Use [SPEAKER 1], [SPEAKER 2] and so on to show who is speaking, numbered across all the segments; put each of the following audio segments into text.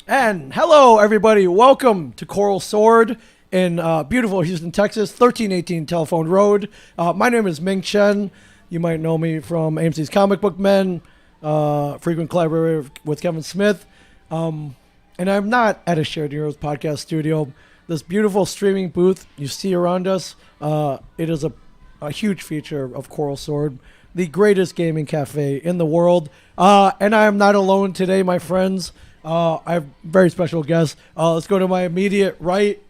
[SPEAKER 1] And hello, everybody. Welcome to Coral Sword in beautiful Houston, Texas, 1318 Telephone Road. My name is Ming Chen. You might know me from AMC's Comic Book Men, frequent collaborator with Kevin Smith. And I'm not at a Shared Heroes podcast studio. This beautiful streaming booth you see around us, it is a huge feature of Coral Sword, the greatest gaming cafe in the world. And I am not alone today, my friends. I have very special guests. Let's go to my immediate right.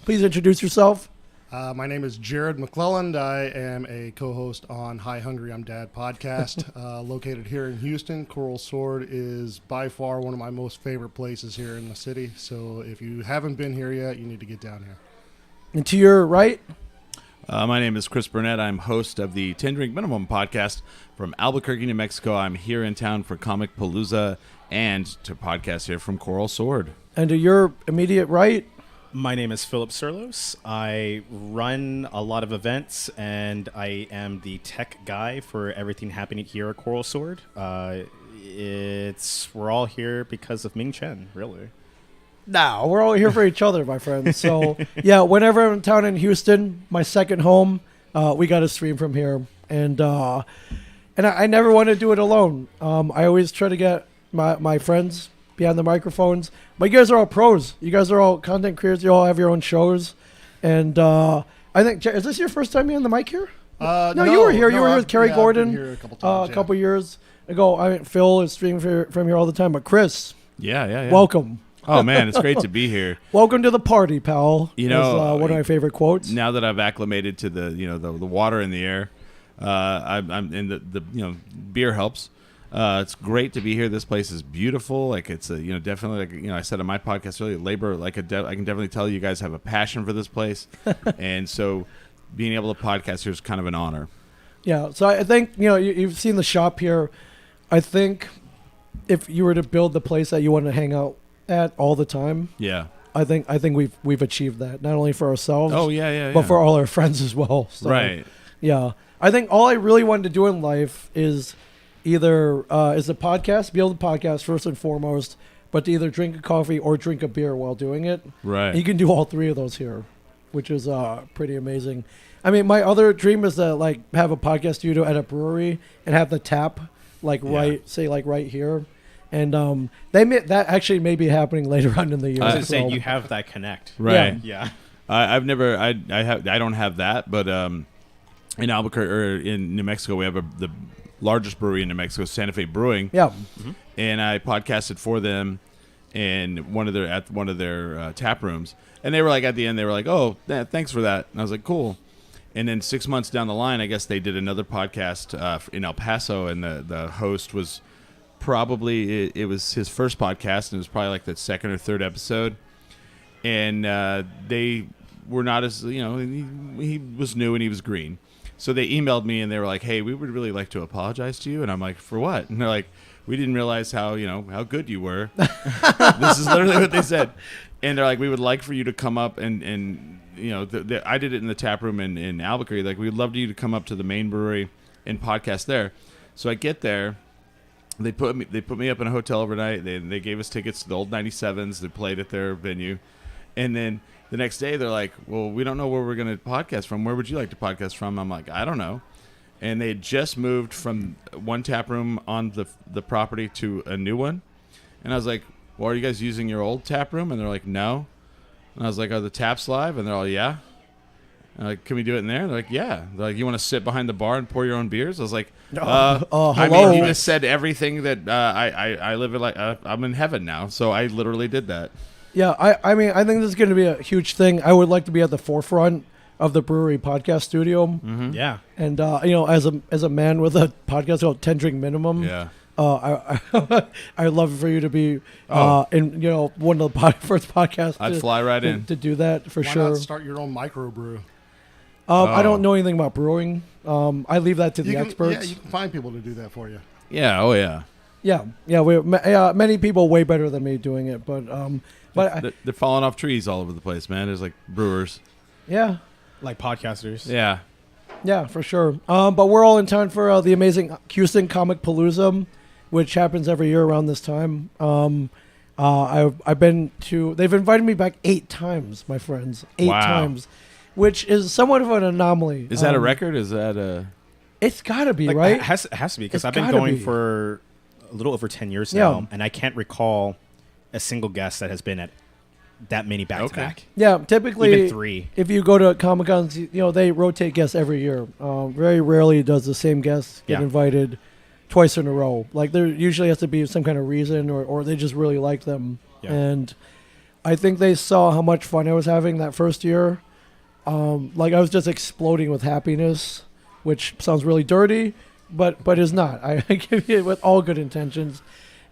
[SPEAKER 1] Please introduce yourself.
[SPEAKER 2] My name is McClelland. I am a co-host on Hi Hungry I'm Dad podcast, located here in Houston. Coral Sword is by far one of my most favorite places here in the city. So if you haven't been here yet, you need to get down here.
[SPEAKER 1] And to your right.
[SPEAKER 3] My name is Chris Burnett. I'm host of the 10 Drink Minimum podcast from Albuquerque, New Mexico. I'm here in town for Comic Palooza and to podcast here from Coral Sword.
[SPEAKER 1] And to your immediate right.
[SPEAKER 4] My name is Cirlos. I run a lot of events, and I am the tech guy for everything happening here at Coral Sword. We're all here because of Ming Chen, really.
[SPEAKER 1] No, we're all here for each other, my friends. So, yeah, whenever I'm in town in Houston, my second home, we got to stream from here. And I never want to do it alone. I always try to get my friends behind the microphones. But you guys are all pros. You guys are all content creators. You all have your own shows. And I think, is this your first time being on the mic here? No, you were here. You were here with Kerry Gordon
[SPEAKER 2] I've been here a couple times,
[SPEAKER 1] a couple years ago. I mean, Phil is streaming from here all the time. But Chris,
[SPEAKER 3] Yeah.
[SPEAKER 1] welcome.
[SPEAKER 3] Oh, man, it's great to be here.
[SPEAKER 1] Welcome to the party, pal.
[SPEAKER 3] You know,
[SPEAKER 1] one of my favorite quotes.
[SPEAKER 3] Now that I've acclimated to the water in the air, I'm in the beer helps. It's great to be here. This place is beautiful. Like it's definitely like I said on my podcast earlier, labor. Like I can definitely tell you guys have a passion for this place, and so being able to podcast here is kind of an honor. Yeah.
[SPEAKER 1] So I think you've seen the shop here. I think if you were to build the place that you want to hang out at all the time,
[SPEAKER 3] yeah,
[SPEAKER 1] I think we've achieved that, not only for ourselves,
[SPEAKER 3] but
[SPEAKER 1] for all our friends as well. So,
[SPEAKER 3] right.
[SPEAKER 1] Yeah. I think all I really wanted to do in life is either is a podcast, be able to podcast first and foremost, but to either drink a coffee or drink a beer while doing it.
[SPEAKER 3] Right.
[SPEAKER 1] And you can do all three of those here, which is pretty amazing. I mean, my other dream is to have a podcast studio at a brewery and have the tap right here. And that actually may be happening later on in the year.
[SPEAKER 4] I was going to say, you have that connect.
[SPEAKER 3] Right.
[SPEAKER 4] Yeah.
[SPEAKER 3] I don't have that, but in Albuquerque or in New Mexico, we have the largest brewery in New Mexico, Santa Fe Brewing.
[SPEAKER 1] Yeah.
[SPEAKER 3] Mm-hmm. And I podcasted for them in one of their tap rooms. And they were like, at the end, they were like, "Oh, thanks for that." And I was like, "Cool." And then 6 months down the line, I guess they did another podcast in El Paso, and the host was probably it was his first podcast, and it was probably like the second or third episode. And they were not as he was new and he was green. So they emailed me and they were like, "Hey, we would really like to apologize to you." And I'm like, "For what?" And they're like, "We didn't realize how good you were." This is literally what they said. And they're like, "We would like for you to come up and I did it in the tap room in Albuquerque. Like, we'd love you to come up to the main brewery and podcast there." So I get there. They put me up in a hotel overnight. They gave us tickets to the old 97s. They played at their venue. And then the next day, they're like, "Well, we don't know where we're going to podcast from. Where would you like to podcast from?" I'm like, "I don't know." And they had just moved from one tap room on the property to a new one. And I was like, "Well, are you guys using your old tap room?" And they're like, "No." And I was like, "Are the taps live?" And they're all, "Yeah." And I'm like, "Can we do it in there?" And they're like, "Yeah." They're like, "You want to sit behind the bar and pour your own beers?" I was like,
[SPEAKER 1] hello.
[SPEAKER 3] I mean, you just said everything that I live in, like I'm in heaven now. So I literally did that.
[SPEAKER 1] Yeah, I mean, I think this is going to be a huge thing. I would like to be at the forefront of the brewery podcast studio.
[SPEAKER 3] Mm-hmm.
[SPEAKER 4] Yeah.
[SPEAKER 1] And, as a man with a podcast called 10 Drink Minimum, I'd love for you to be in one of the first podcasts.
[SPEAKER 3] I'd fly right in.
[SPEAKER 1] To do that, for
[SPEAKER 2] Why
[SPEAKER 1] sure.
[SPEAKER 2] not start your own microbrew?
[SPEAKER 1] I don't know anything about brewing. I leave that to the experts.
[SPEAKER 2] Yeah, you can find people to do that for you.
[SPEAKER 3] Yeah, oh yeah.
[SPEAKER 1] Yeah, many people way better than me doing it, but
[SPEAKER 3] they're falling off trees all over the place, man. There's like brewers.
[SPEAKER 1] Yeah.
[SPEAKER 4] Like podcasters.
[SPEAKER 3] Yeah.
[SPEAKER 1] Yeah, for sure. But we're all in town for the amazing Houston Comic Palooza, which happens every year around this time. I've been to. They've invited me back 8 times, my friends. 8
[SPEAKER 3] Wow.
[SPEAKER 1] times, which is somewhat of an anomaly.
[SPEAKER 3] Is that a record? Is that a?
[SPEAKER 1] It's got to be
[SPEAKER 4] Like,
[SPEAKER 1] right.
[SPEAKER 4] It has to be because
[SPEAKER 1] It's
[SPEAKER 4] I've been
[SPEAKER 1] gotta
[SPEAKER 4] going
[SPEAKER 1] be.
[SPEAKER 4] for a little over 10 years
[SPEAKER 1] Yeah.
[SPEAKER 4] now, and I can't recall a single guest that has been at that many back to back.
[SPEAKER 1] Yeah, typically,
[SPEAKER 4] Even 3.
[SPEAKER 1] if you go to Comic Cons, they rotate guests every year. Very rarely does the same guest get
[SPEAKER 4] Yeah.
[SPEAKER 1] invited twice in a row. Like there usually has to be some kind of reason, or they just really like them.
[SPEAKER 4] Yeah.
[SPEAKER 1] And I think they saw how much fun I was having that first year. Like I was just exploding with happiness, which sounds really dirty, but is not. I give you it with all good intentions.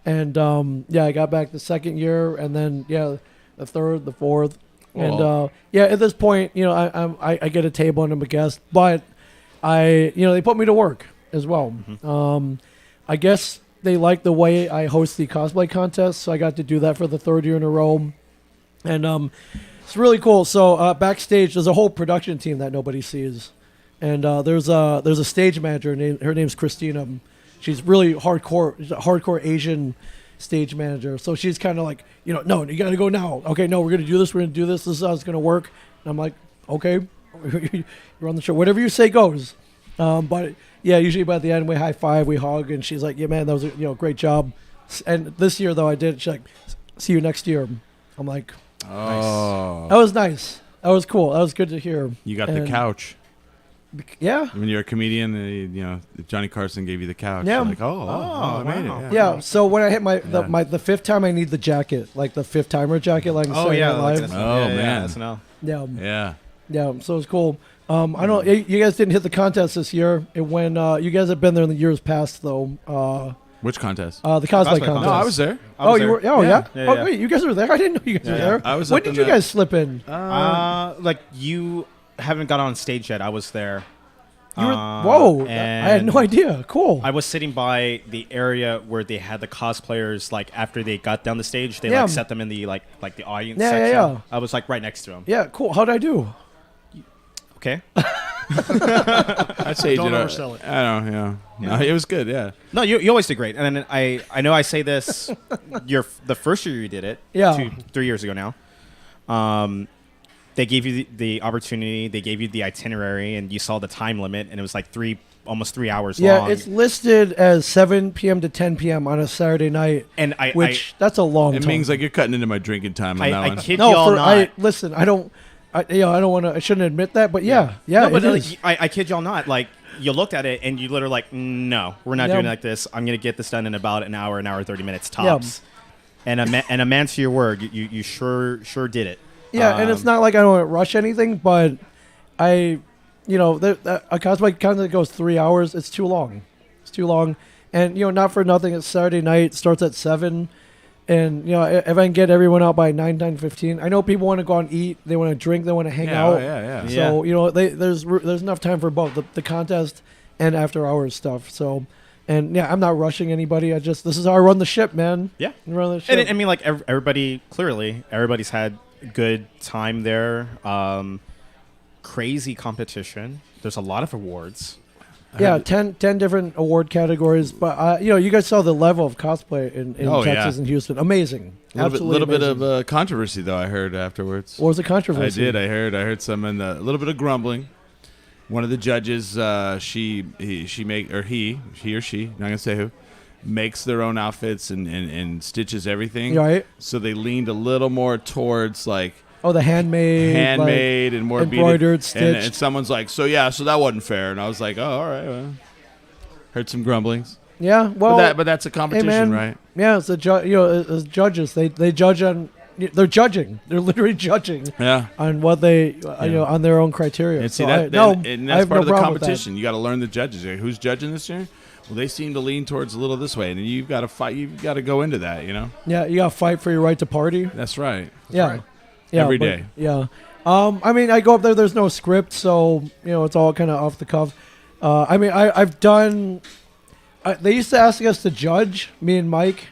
[SPEAKER 1] And I got back the second year, and then the third, the fourth, and at this point, I get a table and I'm a guest, but they put me to work as well.
[SPEAKER 4] Mm-hmm.
[SPEAKER 1] I guess they like the way I host the cosplay contest, so I got to do that for the 3rd year in a row, and it's really cool. So backstage, there's a whole production team that nobody sees, and there's a stage manager. Her name's Christina. She's really hardcore. She's a hardcore Asian stage manager. So she's kind of like, no, you got to go now. Okay, no, we're gonna do this. We're gonna do this. This is how it's gonna work. And I'm like, okay, you're on the show. Whatever you say goes. But yeah, usually by the end we high five, we hug, and she's like, yeah, man, that was a great job. And this year though, I did. She's like, see you next year. I'm like,
[SPEAKER 3] Oh,
[SPEAKER 1] that was nice. That was cool. That was good to hear.
[SPEAKER 3] you got the
[SPEAKER 1] And-
[SPEAKER 3] couch.
[SPEAKER 1] Yeah.
[SPEAKER 3] When you're a comedian, Johnny Carson gave you the couch.
[SPEAKER 1] Yeah.
[SPEAKER 3] You're like, I made it.
[SPEAKER 1] Yeah, so when I hit
[SPEAKER 3] Yeah.
[SPEAKER 1] the 5th time, I need the jacket, like the 5th timer jacket, like
[SPEAKER 4] Oh yeah,
[SPEAKER 1] live.
[SPEAKER 4] like
[SPEAKER 3] Oh, man.
[SPEAKER 4] SNL.
[SPEAKER 1] Yeah,
[SPEAKER 3] Yeah.
[SPEAKER 1] yeah. So it's cool. I don't. You guys didn't hit the contest this year. It when you guys have been there in the years past, though.
[SPEAKER 3] Which contest?
[SPEAKER 1] The cosplay
[SPEAKER 4] Cosplay
[SPEAKER 1] contest.
[SPEAKER 4] contest.
[SPEAKER 3] No, I was there.
[SPEAKER 1] Oh, you were. Oh, yeah.
[SPEAKER 4] Yeah,
[SPEAKER 1] Oh,
[SPEAKER 4] yeah.
[SPEAKER 1] wait. You guys were there. I didn't know you guys were
[SPEAKER 4] Yeah.
[SPEAKER 1] there.
[SPEAKER 3] I was
[SPEAKER 1] When
[SPEAKER 3] up
[SPEAKER 1] did
[SPEAKER 3] in
[SPEAKER 1] you
[SPEAKER 3] the-
[SPEAKER 1] guys slip in?
[SPEAKER 4] Like you haven't got on stage yet. I was there.
[SPEAKER 1] You were, whoa! I had no
[SPEAKER 4] and
[SPEAKER 1] idea. Cool.
[SPEAKER 4] I was sitting by the area where they had the cosplayers. Like after they got down the stage, they
[SPEAKER 1] Yeah.
[SPEAKER 4] like set them in the like the audience
[SPEAKER 1] Yeah, yeah,
[SPEAKER 4] section.
[SPEAKER 1] yeah.
[SPEAKER 4] I was like right next to them.
[SPEAKER 1] Yeah, cool. How'd I do?
[SPEAKER 4] Okay.
[SPEAKER 3] I'd say
[SPEAKER 2] Don't
[SPEAKER 3] you know,
[SPEAKER 2] oversell it.
[SPEAKER 3] I don't know. Yeah. No, it was good. Yeah.
[SPEAKER 4] No, you always did great. And then I know I say this, the first year you did it,
[SPEAKER 1] Yeah.
[SPEAKER 4] 3 years ago now. They gave you the opportunity. They gave you the itinerary, and you saw the time limit, and it was like almost 3 hours
[SPEAKER 1] Yeah,
[SPEAKER 4] long.
[SPEAKER 1] it's listed as 7 p.m. to 10 p.m. on a Saturday night,
[SPEAKER 4] and
[SPEAKER 1] that's a long
[SPEAKER 3] It
[SPEAKER 1] time.
[SPEAKER 3] means like you're cutting into my drinking time on that
[SPEAKER 4] I
[SPEAKER 3] one.
[SPEAKER 4] kid
[SPEAKER 1] no,
[SPEAKER 4] y'all not.
[SPEAKER 1] listen, I don't want to. I shouldn't admit that, but yeah,
[SPEAKER 4] No, but
[SPEAKER 1] it is.
[SPEAKER 4] I kid y'all not. Like you looked at it and you literally like, no, we're not
[SPEAKER 1] Yeah.
[SPEAKER 4] doing it like this. I'm gonna get this done in about an hour 30 minutes tops. And a man to your word, you sure did it.
[SPEAKER 1] Yeah, and it's not like I don't want to rush anything, but a cosplay kind of goes 3 hours. It's too long. It's too long, and not for nothing. It's Saturday night. Starts at 7, and if I can get everyone out by 9:15, I know people want to go out and eat. They want to drink. They want to hang out.
[SPEAKER 3] Yeah.
[SPEAKER 1] So there's enough time for both the contest and after hours stuff. So, and I'm not rushing anybody. This is how I run the ship, man.
[SPEAKER 4] Yeah.
[SPEAKER 1] I run the ship.
[SPEAKER 4] And I mean, like everybody's had good time there. Crazy competition. There's a lot of awards.
[SPEAKER 1] Yeah, 10 different award categories. But, you guys saw the level of cosplay in
[SPEAKER 3] Oh,
[SPEAKER 1] Texas
[SPEAKER 3] yeah.
[SPEAKER 1] and Houston. Amazing.
[SPEAKER 3] A little
[SPEAKER 1] Absolutely
[SPEAKER 3] bit
[SPEAKER 1] amazing.
[SPEAKER 3] of controversy though. I heard afterwards.
[SPEAKER 1] What was the controversy?
[SPEAKER 3] I did. I heard some a little bit of grumbling. One of the judges, he or she, not gonna say who, makes their own outfits and stitches everything.
[SPEAKER 1] Right.
[SPEAKER 3] So they leaned a little more towards like
[SPEAKER 1] Oh, the handmade.
[SPEAKER 3] and more
[SPEAKER 1] embroidered,
[SPEAKER 3] beaded.
[SPEAKER 1] stitched.
[SPEAKER 3] And someone's like, so that wasn't fair. And I was like, oh, all right. Well. Heard some grumblings.
[SPEAKER 1] Yeah, well.
[SPEAKER 3] But that's a competition,
[SPEAKER 1] man,
[SPEAKER 3] right?
[SPEAKER 1] Yeah, it's as judges. They judge on. They're judging. They're literally judging
[SPEAKER 3] Yeah.
[SPEAKER 1] on what they, on their own criteria.
[SPEAKER 3] And see
[SPEAKER 1] So
[SPEAKER 3] that,
[SPEAKER 1] I
[SPEAKER 3] and
[SPEAKER 1] I
[SPEAKER 3] that's
[SPEAKER 1] have
[SPEAKER 3] part
[SPEAKER 1] no
[SPEAKER 3] of the
[SPEAKER 1] problem with that.
[SPEAKER 3] competition. You got to learn the judges. Like, who's judging this year? Well, they seem to lean towards a little this way, and you've got to fight. You've got to go into that.
[SPEAKER 1] Yeah, you got to fight for your right to party.
[SPEAKER 3] That's right.
[SPEAKER 1] Yeah. Yeah,
[SPEAKER 3] Every
[SPEAKER 1] but-
[SPEAKER 3] day.
[SPEAKER 1] Yeah. I mean, I go up there. There's no script, so it's all kind of off the cuff. I mean, I've done. They used to ask us to judge me and Mike,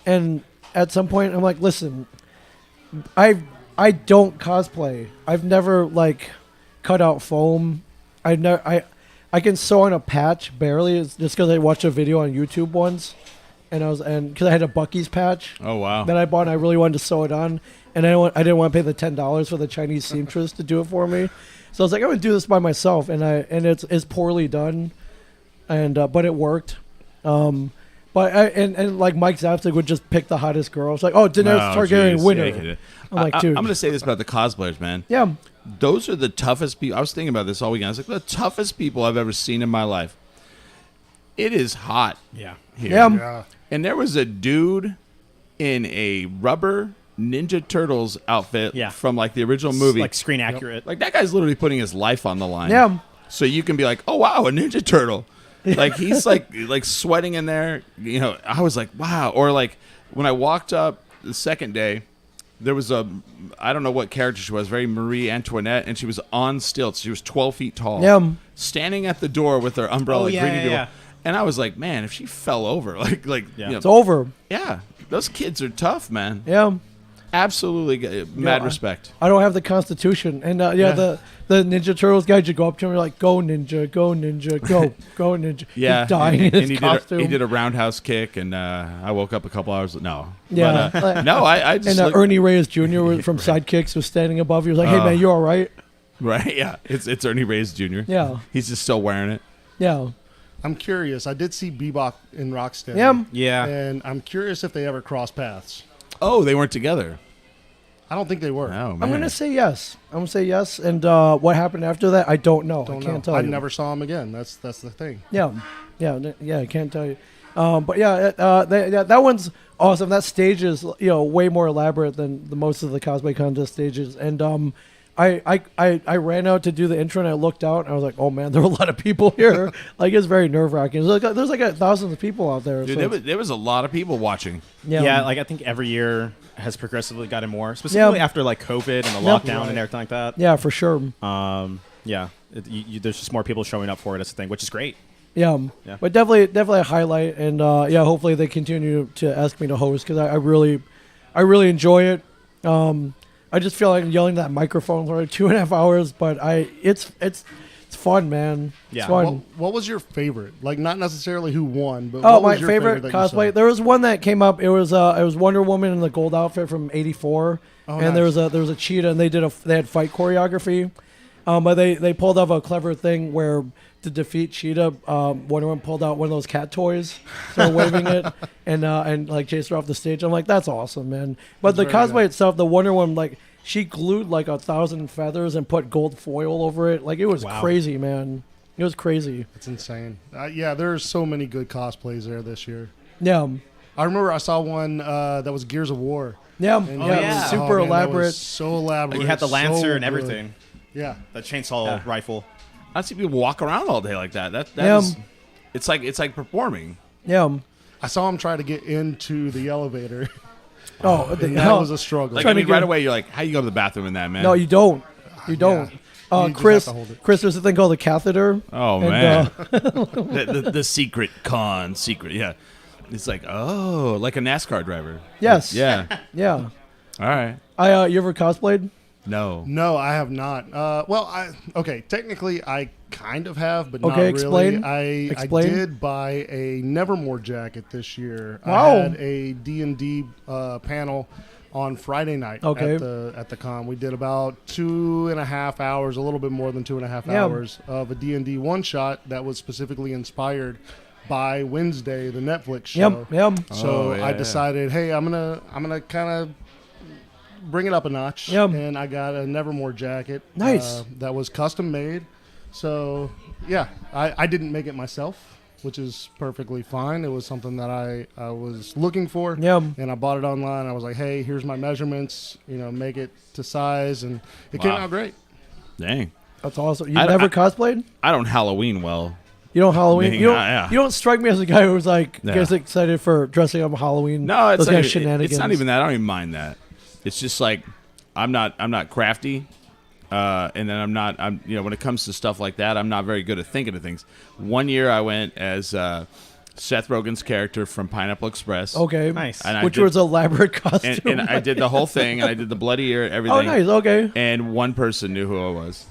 [SPEAKER 1] and at some point, I'm like, listen, I don't cosplay. I've never cut out foam. I can sew on a patch barely. It's just because I watched a video on YouTube once, and because I had a Buc-ee's patch
[SPEAKER 3] Oh wow.
[SPEAKER 1] that I bought, and I really wanted to sew it on, and I didn't want to pay the $10 for the Chinese seamstress to do it for me. So I was like, I'm gonna do this by myself, and it's poorly done, and but it worked. But like Mike Zapsik would just pick the hottest girl. It's like, oh, Daenerys Targaryen
[SPEAKER 3] geez.
[SPEAKER 1] winner.
[SPEAKER 3] Yeah,
[SPEAKER 1] I'm like, dude.
[SPEAKER 3] I'm going to say this about the cosplayers, man.
[SPEAKER 1] Yeah.
[SPEAKER 3] Those are the toughest people. I was thinking about this all weekend. I was like, the toughest people I've ever seen in my life. It is hot
[SPEAKER 4] Yeah.
[SPEAKER 3] here.
[SPEAKER 1] Yeah.
[SPEAKER 2] Yeah.
[SPEAKER 3] And there was a dude in a rubber Ninja Turtles outfit
[SPEAKER 4] Yeah.
[SPEAKER 3] from like the original movie.
[SPEAKER 4] Like screen accurate.
[SPEAKER 3] Like that guy's literally putting his life on the line.
[SPEAKER 1] Yeah.
[SPEAKER 3] So you can be like, oh wow, a Ninja Turtle. Like he's like sweating in there. You know, I was like, wow. Or like when I walked up the second day, there was I don't know what character she was, very Marie Antoinette, and she was on stilts. She was 12 feet tall.
[SPEAKER 1] Yeah.
[SPEAKER 3] Standing at the door with her umbrella,
[SPEAKER 4] Oh, yeah,
[SPEAKER 3] greeting
[SPEAKER 4] yeah,
[SPEAKER 3] people.
[SPEAKER 4] yeah.
[SPEAKER 3] And I was like, man, if she fell over, like,
[SPEAKER 4] Yeah.
[SPEAKER 3] you know,
[SPEAKER 1] It's over.
[SPEAKER 3] yeah, those kids are tough, man.
[SPEAKER 1] Yeah.
[SPEAKER 3] Absolutely, mad respect.
[SPEAKER 1] I don't have the constitution. And the Ninja Turtles guy, you go up to him, you're like, go Ninja, go Ninja, go Ninja.
[SPEAKER 3] Yeah,
[SPEAKER 1] He's dying in his
[SPEAKER 3] he
[SPEAKER 1] costume.
[SPEAKER 3] he did a roundhouse kick, and I woke up a couple hours. No,
[SPEAKER 1] Yeah.
[SPEAKER 3] but, no, I just
[SPEAKER 1] and
[SPEAKER 3] looked-
[SPEAKER 1] Ernie Reyes Jr. from Sidekicks was standing above you. He was like, hey, man, you all right?
[SPEAKER 3] right, yeah, it's Ernie Reyes Jr.
[SPEAKER 1] Yeah.
[SPEAKER 3] He's just still wearing it.
[SPEAKER 1] Yeah.
[SPEAKER 2] I'm curious. I did see Bebop in Rocksteady.
[SPEAKER 1] Yeah.
[SPEAKER 4] Yeah.
[SPEAKER 2] And I'm curious if they ever cross paths.
[SPEAKER 3] Oh, they weren't together.
[SPEAKER 2] I don't think they were.
[SPEAKER 3] Oh man,
[SPEAKER 1] I'm going to say yes. And what happened after that, I don't know.
[SPEAKER 2] Don't
[SPEAKER 1] I can't
[SPEAKER 2] know.
[SPEAKER 1] tell
[SPEAKER 2] I
[SPEAKER 1] you.
[SPEAKER 2] never saw him again. That's the thing.
[SPEAKER 1] Yeah. I can't tell you. But yeah, that one's awesome. That stage is way more elaborate than the most of the cosplay contest stages. And I ran out to do the intro and I looked out and I was like, oh man, there were a lot of people here. Like it's very nerve wracking. There's like thousands of people out there.
[SPEAKER 3] dude,
[SPEAKER 1] so
[SPEAKER 3] there was a lot of people watching.
[SPEAKER 4] Yeah, like I think every year has progressively gotten more, specifically after like COVID and the lockdown
[SPEAKER 2] Right.
[SPEAKER 4] and everything like that.
[SPEAKER 1] yeah, for sure.
[SPEAKER 4] Yeah, there's just more people showing up for it as a thing, which is great.
[SPEAKER 1] Yeah.
[SPEAKER 4] Yeah.
[SPEAKER 1] But definitely a highlight. And hopefully they continue to ask me to host because I really enjoy it. I just feel like yelling that microphone for like 2.5 hours, but it's fun, man.
[SPEAKER 4] Yeah.
[SPEAKER 1] It's fun.
[SPEAKER 2] What was your favorite? Like, not necessarily who won, but
[SPEAKER 1] Oh,
[SPEAKER 2] what
[SPEAKER 1] my
[SPEAKER 2] was your
[SPEAKER 1] favorite
[SPEAKER 2] that you
[SPEAKER 1] cosplay.
[SPEAKER 2] saw?
[SPEAKER 1] There was one that came up. It was Wonder Woman in the gold outfit from '84,
[SPEAKER 2] Oh,
[SPEAKER 1] and there
[SPEAKER 2] nice.
[SPEAKER 1] was a cheetah, and they had fight choreography. But they pulled off a clever thing where to defeat Cheetah, Wonder Woman pulled out one of those cat toys, started waving it, and like chased her off the stage. I'm like, that's awesome, man. But
[SPEAKER 2] That's
[SPEAKER 1] the
[SPEAKER 2] very
[SPEAKER 1] cosplay
[SPEAKER 2] good.
[SPEAKER 1] itself, the Wonder Woman, like she glued like 1,000 feathers and put gold foil over it. Like it was
[SPEAKER 4] Wow.
[SPEAKER 1] crazy, man. It was crazy.
[SPEAKER 2] It's insane. Yeah, there's so many good cosplays there this year.
[SPEAKER 1] Yeah,
[SPEAKER 2] I remember I saw one that was Gears of War.
[SPEAKER 1] yeah,
[SPEAKER 2] And
[SPEAKER 1] yeah.
[SPEAKER 2] that
[SPEAKER 1] it was
[SPEAKER 2] was-
[SPEAKER 1] super
[SPEAKER 2] oh, man, that was
[SPEAKER 1] elaborate.
[SPEAKER 2] so elaborate.
[SPEAKER 4] Like you had the
[SPEAKER 2] so
[SPEAKER 4] lancer and
[SPEAKER 2] good.
[SPEAKER 4] everything,
[SPEAKER 2] Yeah.
[SPEAKER 4] the chainsaw rifle.
[SPEAKER 3] I see people walk around all day like that. That
[SPEAKER 1] Yeah.
[SPEAKER 3] is, it's like performing.
[SPEAKER 1] Yeah.
[SPEAKER 2] I saw him try to get into the elevator.
[SPEAKER 1] Oh,
[SPEAKER 2] And that was a struggle.
[SPEAKER 3] Like
[SPEAKER 1] Trying
[SPEAKER 3] I
[SPEAKER 1] to
[SPEAKER 3] mean,
[SPEAKER 1] get-
[SPEAKER 3] right away you're like, how you go to the bathroom in that, man?
[SPEAKER 1] no, you don't. You don't.
[SPEAKER 2] You just
[SPEAKER 1] Chris,
[SPEAKER 2] have to hold it.
[SPEAKER 1] Chris, there's a thing called a catheter.
[SPEAKER 3] Oh
[SPEAKER 1] And,
[SPEAKER 3] man, the secret, yeah. It's like like a NASCAR driver.
[SPEAKER 1] Yes.
[SPEAKER 3] Yeah.
[SPEAKER 1] Yeah.
[SPEAKER 3] All right.
[SPEAKER 1] You ever cosplayed?
[SPEAKER 3] No.
[SPEAKER 2] No, I have not. Technically, I kind of have, but
[SPEAKER 1] Okay,
[SPEAKER 2] not
[SPEAKER 1] explain.
[SPEAKER 2] really. I
[SPEAKER 1] Explain.
[SPEAKER 2] did buy a Nevermore jacket this year.
[SPEAKER 1] Wow.
[SPEAKER 2] I had a D&D panel on Friday night
[SPEAKER 1] Okay.
[SPEAKER 2] at the con. We did about 2.5 hours, a little bit more than 2.5
[SPEAKER 1] Yeah.
[SPEAKER 2] hours of a D&D one-shot that was specifically inspired by Wednesday, the Netflix show.
[SPEAKER 1] Yep.
[SPEAKER 2] So
[SPEAKER 3] Oh, yeah,
[SPEAKER 2] I
[SPEAKER 3] yeah.
[SPEAKER 2] decided, hey, I'm gonna kind of bring it up a notch,
[SPEAKER 1] Yep.
[SPEAKER 2] and I got a Nevermore jacket.
[SPEAKER 1] Nice.
[SPEAKER 2] That was custom made. So yeah, I didn't make it myself, which is perfectly fine. It was something that I was looking for,
[SPEAKER 1] Yep.
[SPEAKER 2] and I bought it online. I was like, hey, here's my measurements. Make it to size, and it came
[SPEAKER 3] Wow.
[SPEAKER 2] out great.
[SPEAKER 3] Dang.
[SPEAKER 1] That's awesome. You
[SPEAKER 3] I-
[SPEAKER 1] never
[SPEAKER 3] I-
[SPEAKER 1] cosplayed?
[SPEAKER 3] I don't Halloween well.
[SPEAKER 1] You don't Halloween?
[SPEAKER 3] Me,
[SPEAKER 1] You don't,
[SPEAKER 3] yeah.
[SPEAKER 1] you don't strike me as a guy who's like
[SPEAKER 3] Yeah.
[SPEAKER 1] gets excited for dressing up Halloween.
[SPEAKER 3] No, it's
[SPEAKER 1] those
[SPEAKER 3] not,
[SPEAKER 1] kind of
[SPEAKER 3] even,
[SPEAKER 1] shenanigans.
[SPEAKER 3] it's not even that. I don't even mind that. It's just like I'm not crafty, and then I'm when it comes to stuff like that, I'm not very good at thinking of things. One year I went as Seth Rogen's character from Pineapple Express.
[SPEAKER 1] Okay.
[SPEAKER 4] Nice.
[SPEAKER 3] And I
[SPEAKER 1] Which
[SPEAKER 3] did-
[SPEAKER 1] was elaborate costume.
[SPEAKER 3] and I did the whole thing, and I did the bloody ear, everything.
[SPEAKER 1] Oh, nice. Okay.
[SPEAKER 3] And one person knew who I was.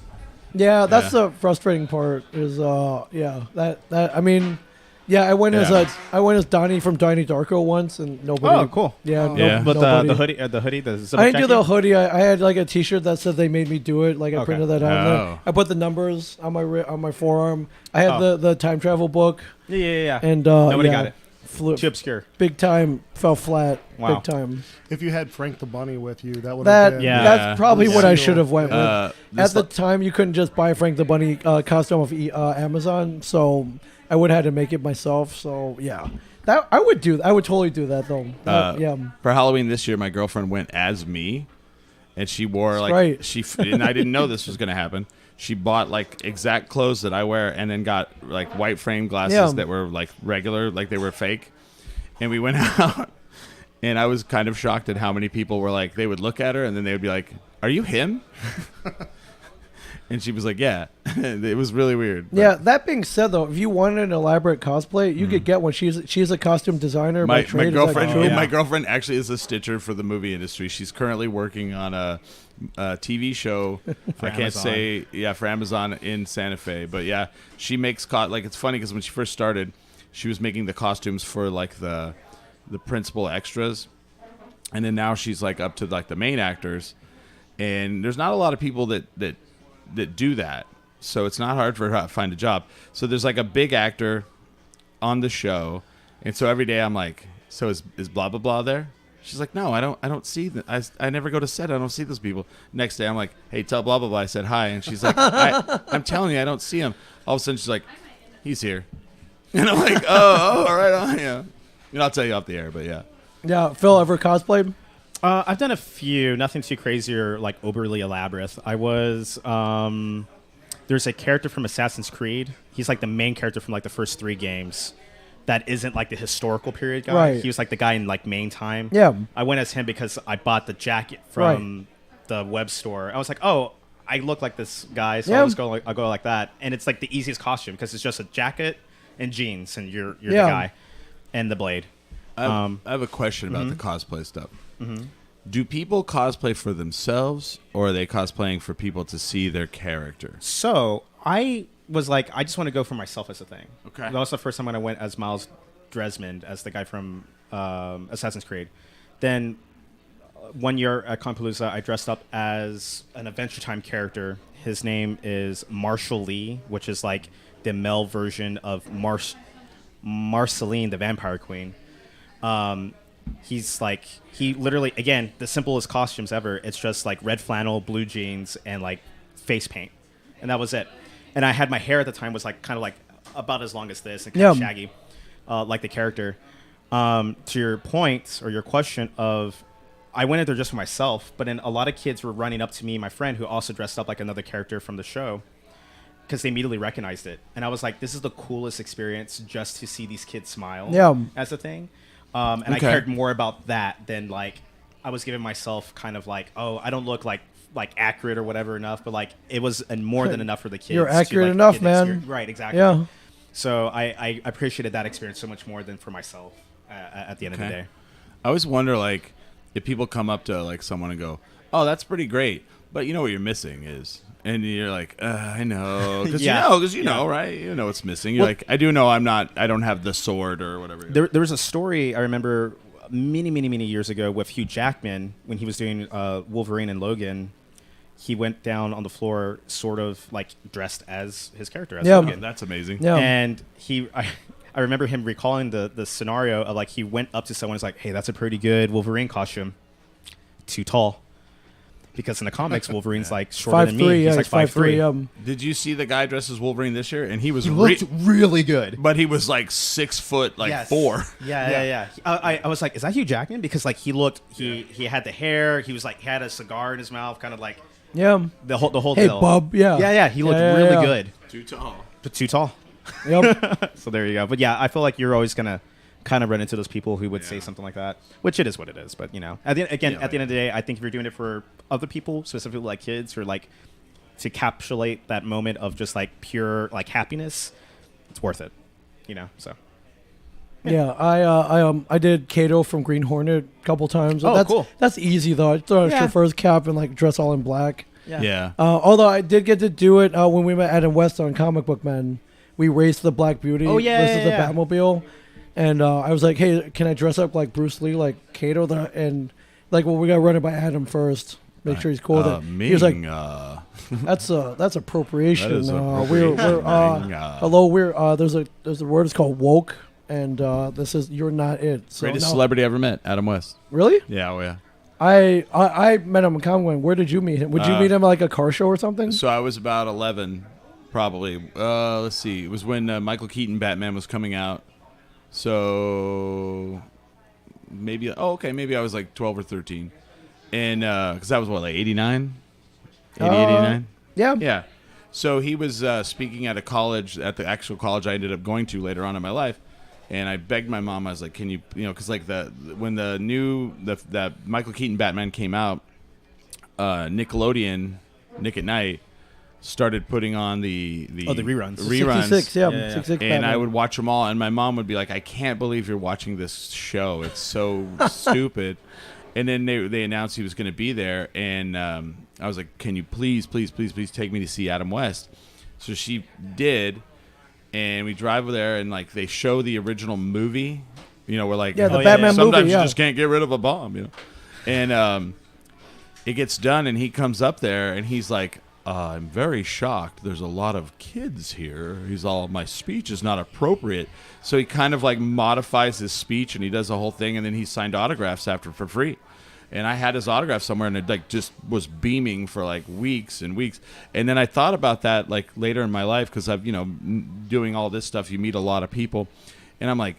[SPEAKER 1] Yeah, that's
[SPEAKER 3] Yeah.
[SPEAKER 1] the frustrating part. Is that I mean, Yeah, I went
[SPEAKER 3] Yeah.
[SPEAKER 1] as Donnie from Donnie Darko once, and nobody.
[SPEAKER 4] Oh, cool.
[SPEAKER 1] Yeah,
[SPEAKER 3] Yeah.
[SPEAKER 4] But
[SPEAKER 1] nobody.
[SPEAKER 4] the hoodie, the zip
[SPEAKER 1] I didn't do
[SPEAKER 4] jacket?
[SPEAKER 1] the hoodie. I had like a T-shirt that said they made me do it. Like I
[SPEAKER 4] Okay.
[SPEAKER 1] printed that out.
[SPEAKER 3] Oh.
[SPEAKER 1] I put the numbers on my forearm. I had
[SPEAKER 4] Oh.
[SPEAKER 1] the time travel book,
[SPEAKER 4] Yeah.
[SPEAKER 1] and
[SPEAKER 4] Nobody
[SPEAKER 1] yeah,
[SPEAKER 4] got it.
[SPEAKER 1] Flew,
[SPEAKER 4] Too obscure.
[SPEAKER 1] big time fell flat.
[SPEAKER 4] Wow.
[SPEAKER 1] Big time.
[SPEAKER 2] If you had Frank the Bunny with you, that would have
[SPEAKER 1] That
[SPEAKER 2] been.
[SPEAKER 4] Yeah.
[SPEAKER 1] that's probably what I
[SPEAKER 2] Seal.
[SPEAKER 1] should have went with. At the
[SPEAKER 3] This-
[SPEAKER 1] time, you couldn't just buy Frank the Bunny costume off Amazon, so I would have had to make it myself. So yeah, that I would do. I would totally do that though. Yeah.
[SPEAKER 3] For Halloween this year, my girlfriend went as me, and she wore like
[SPEAKER 1] right.
[SPEAKER 3] and I didn't know this was going to happen. She bought like exact clothes that I wear, and then got like white frame glasses
[SPEAKER 1] Yeah.
[SPEAKER 3] that were like regular, like they were fake. And we went out, and I was kind of shocked at how many people were like, they would look at her, and then they would be like, "Are you him?" And she was like, "Yeah." It was really weird. But
[SPEAKER 1] Yeah. That being said, though, if you wanted an elaborate cosplay, you could get one. She's a costume designer by
[SPEAKER 3] My
[SPEAKER 1] trade.
[SPEAKER 3] girlfriend,
[SPEAKER 1] Is that true?
[SPEAKER 4] Yeah.
[SPEAKER 3] my girlfriend actually is a stitcher for the movie industry. She's currently working on a TV show. I can't
[SPEAKER 4] Amazon.
[SPEAKER 3] say for Amazon in Santa Fe, but yeah, she makes like it's funny because when she first started, she was making the costumes for like the principal extras, and then now she's like up to like the main actors, and there's not a lot of people that do that, so it's not hard for her to find a job. So there's like a big actor on the show, and so every day I'm like, so is blah blah blah there? She's like, no, I don't see them. I never go to set. I don't see those people. Next day I'm like, hey, tell blah blah blah I said hi, and she's like, I'm telling you, I don't see him. All of a sudden she's like, he's here, and I'm like, oh, all right, on, yeah. I'll tell you off the air, but yeah.
[SPEAKER 1] Yeah. Phil, ever cosplayed?
[SPEAKER 4] I've done a few, nothing too crazy or like overly elaborate. I was there's a character from Assassin's Creed. He's like the main character from like the first 3 games. That isn't like the historical period guy.
[SPEAKER 1] Right.
[SPEAKER 4] He was like the guy in like main time.
[SPEAKER 1] Yeah.
[SPEAKER 4] I went as him because I bought the jacket from the web store. I was like, oh, I look like this guy, so
[SPEAKER 1] Yeah.
[SPEAKER 4] I'll go like that. And it's like the easiest costume because it's just a jacket and jeans, and you're
[SPEAKER 1] Yeah.
[SPEAKER 4] the guy and the blade.
[SPEAKER 3] I have a question about the cosplay stuff. Do people cosplay for themselves, or are they cosplaying for people to see their character?
[SPEAKER 4] So I was like, I just want to go for myself as a thing.
[SPEAKER 3] Okay.
[SPEAKER 4] That was the first time when I went as Miles Dresmond, as the guy from Assassin's Creed. Then one year at Compalooza, I dressed up as an Adventure Time character. His name is Marshall Lee, which is like the male version of Marceline, the Vampire Queen. He's like, he literally, again, the simplest costumes ever. It's just like red flannel, blue jeans, and like face paint. And that was it. And I had my hair at the time was like kind of like about as long as this and kind of
[SPEAKER 1] Yeah.
[SPEAKER 4] shaggy, like the character. To your point or your question of, I went in there just for myself, but then a lot of kids were running up to me, my friend, who also dressed up like another character from the show, because they immediately recognized it. And I was like, this is the coolest experience just to see these kids smile as a thing. And I
[SPEAKER 3] Okay.
[SPEAKER 4] cared more about that than like I was giving myself kind of like, oh, I don't look like accurate or whatever enough, but like it was more than enough for the kids.
[SPEAKER 1] You're
[SPEAKER 4] to,
[SPEAKER 1] accurate
[SPEAKER 4] like,
[SPEAKER 1] enough,
[SPEAKER 4] get the
[SPEAKER 1] man.
[SPEAKER 4] experience. Right, exactly.
[SPEAKER 1] Yeah.
[SPEAKER 4] So I appreciated that experience so much more than for myself at the end of the
[SPEAKER 3] Okay.
[SPEAKER 4] day.
[SPEAKER 3] I always wonder, like, if people come up to like someone and go, "Oh, that's pretty great," but you know what you're missing is, and you're like, "I know," because
[SPEAKER 4] Yeah.
[SPEAKER 3] you know, right? You know what's missing. You're
[SPEAKER 4] Well-
[SPEAKER 3] like, "I do know. I don't have the sword or whatever."
[SPEAKER 4] There was a story I remember many years ago with Hugh Jackman when he was doing Wolverine and Logan. He went down on the floor, sort of like dressed as his character, as
[SPEAKER 1] Yeah.
[SPEAKER 4] Logan.
[SPEAKER 3] That's amazing.
[SPEAKER 1] Yeah.
[SPEAKER 4] And I remember him recalling the scenario of like he went up to someone and was like, "Hey, that's a pretty good Wolverine costume. Too tall." Because in the comics, Wolverine's like shorter than me.
[SPEAKER 1] 5'3", yeah,
[SPEAKER 4] He's like 5'3".
[SPEAKER 1] 5'3".
[SPEAKER 3] Did you see the guy dressed as Wolverine this year? And he was
[SPEAKER 4] He looked really good.
[SPEAKER 3] but he was like 6 foot, like
[SPEAKER 4] Yes.
[SPEAKER 3] 4.
[SPEAKER 4] Yeah. I was like, is that Hugh Jackman? Because like he looked, he had the hair. He was like, he had a cigar in his mouth, kind of like
[SPEAKER 1] Yeah.
[SPEAKER 4] the whole
[SPEAKER 1] Hey,
[SPEAKER 4] deal.
[SPEAKER 1] bub. Yeah.
[SPEAKER 4] Yeah. He looked
[SPEAKER 1] Yeah,
[SPEAKER 4] really
[SPEAKER 1] yeah.
[SPEAKER 4] good,
[SPEAKER 3] Too tall.
[SPEAKER 4] but too tall.
[SPEAKER 1] Yep.
[SPEAKER 4] So there you go. But yeah, I feel like you're always gonna kind of run into those people who would say
[SPEAKER 3] Yeah.
[SPEAKER 4] something like that, which it is what it is. But you know, at the end of the day, I think if you're doing it for other people, specifically like kids, or like to encapsulate that moment of just like pure like happiness, it's worth it. You know, so.
[SPEAKER 1] Yeah, I did Kato from Green Hornet a couple times.
[SPEAKER 4] Oh,
[SPEAKER 1] that's,
[SPEAKER 4] cool.
[SPEAKER 1] That's easy though. I throw a
[SPEAKER 4] Yeah.
[SPEAKER 1] chauffeur's cap and like dress all in black.
[SPEAKER 3] Yeah.
[SPEAKER 1] Although I did get to do it when we met Adam West on Comic Book Men. we raced the Black Beauty versus the
[SPEAKER 4] yeah.
[SPEAKER 1] Batmobile. And I was like, hey, can I dress up like Bruce Lee, like Kato? And like, well, we got to run it by Adam first. Make sure he's cool with it.
[SPEAKER 3] Ming,
[SPEAKER 1] He was like, that's appropriation.
[SPEAKER 3] That is
[SPEAKER 1] We're hello. There's a word. It's called woke, and this is you're not it. So,
[SPEAKER 3] greatest
[SPEAKER 1] no.
[SPEAKER 3] celebrity ever met, Adam West.
[SPEAKER 1] Really?
[SPEAKER 3] Yeah, oh yeah.
[SPEAKER 1] I met him in Conway. Where did you meet him? Would you meet him at like a car show or something?
[SPEAKER 3] So I was about 11, probably. Let's see. It was when Michael Keaton Batman was coming out. So maybe maybe I was like 12 or 13. And because that was what, like 89? 89?
[SPEAKER 1] Yeah.
[SPEAKER 3] Yeah. So he was speaking at a college, at the actual college I ended up going to later on in my life. And I begged my mom, I was like, can you, because like when that Michael Keaton Batman came out, Nickelodeon, Nick at Night, started putting on the
[SPEAKER 4] reruns.
[SPEAKER 1] 66, yeah.
[SPEAKER 4] Yeah.
[SPEAKER 1] 66
[SPEAKER 3] and
[SPEAKER 1] Batman.
[SPEAKER 3] I would watch them all, and my mom would be like, I can't believe you're watching this show. It's so stupid. And then they announced he was going to be there, and I was like, can you please take me to see Adam West? So she did, and we drive over there, and like they show the original movie. We're like,
[SPEAKER 1] the Batman movie,
[SPEAKER 3] sometimes
[SPEAKER 1] yeah.
[SPEAKER 3] you just can't get rid of a bomb, And it gets done, and he comes up there, and he's like, I'm very shocked. There's a lot of kids here. He's all, my speech is not appropriate. So he kind of like modifies his speech, and he does the whole thing, and then he signed autographs after for free. And I had his autograph somewhere, and it like just was beaming for like weeks and weeks. And then I thought about that like later in my life, because I've doing all this stuff, you meet a lot of people, and I'm like,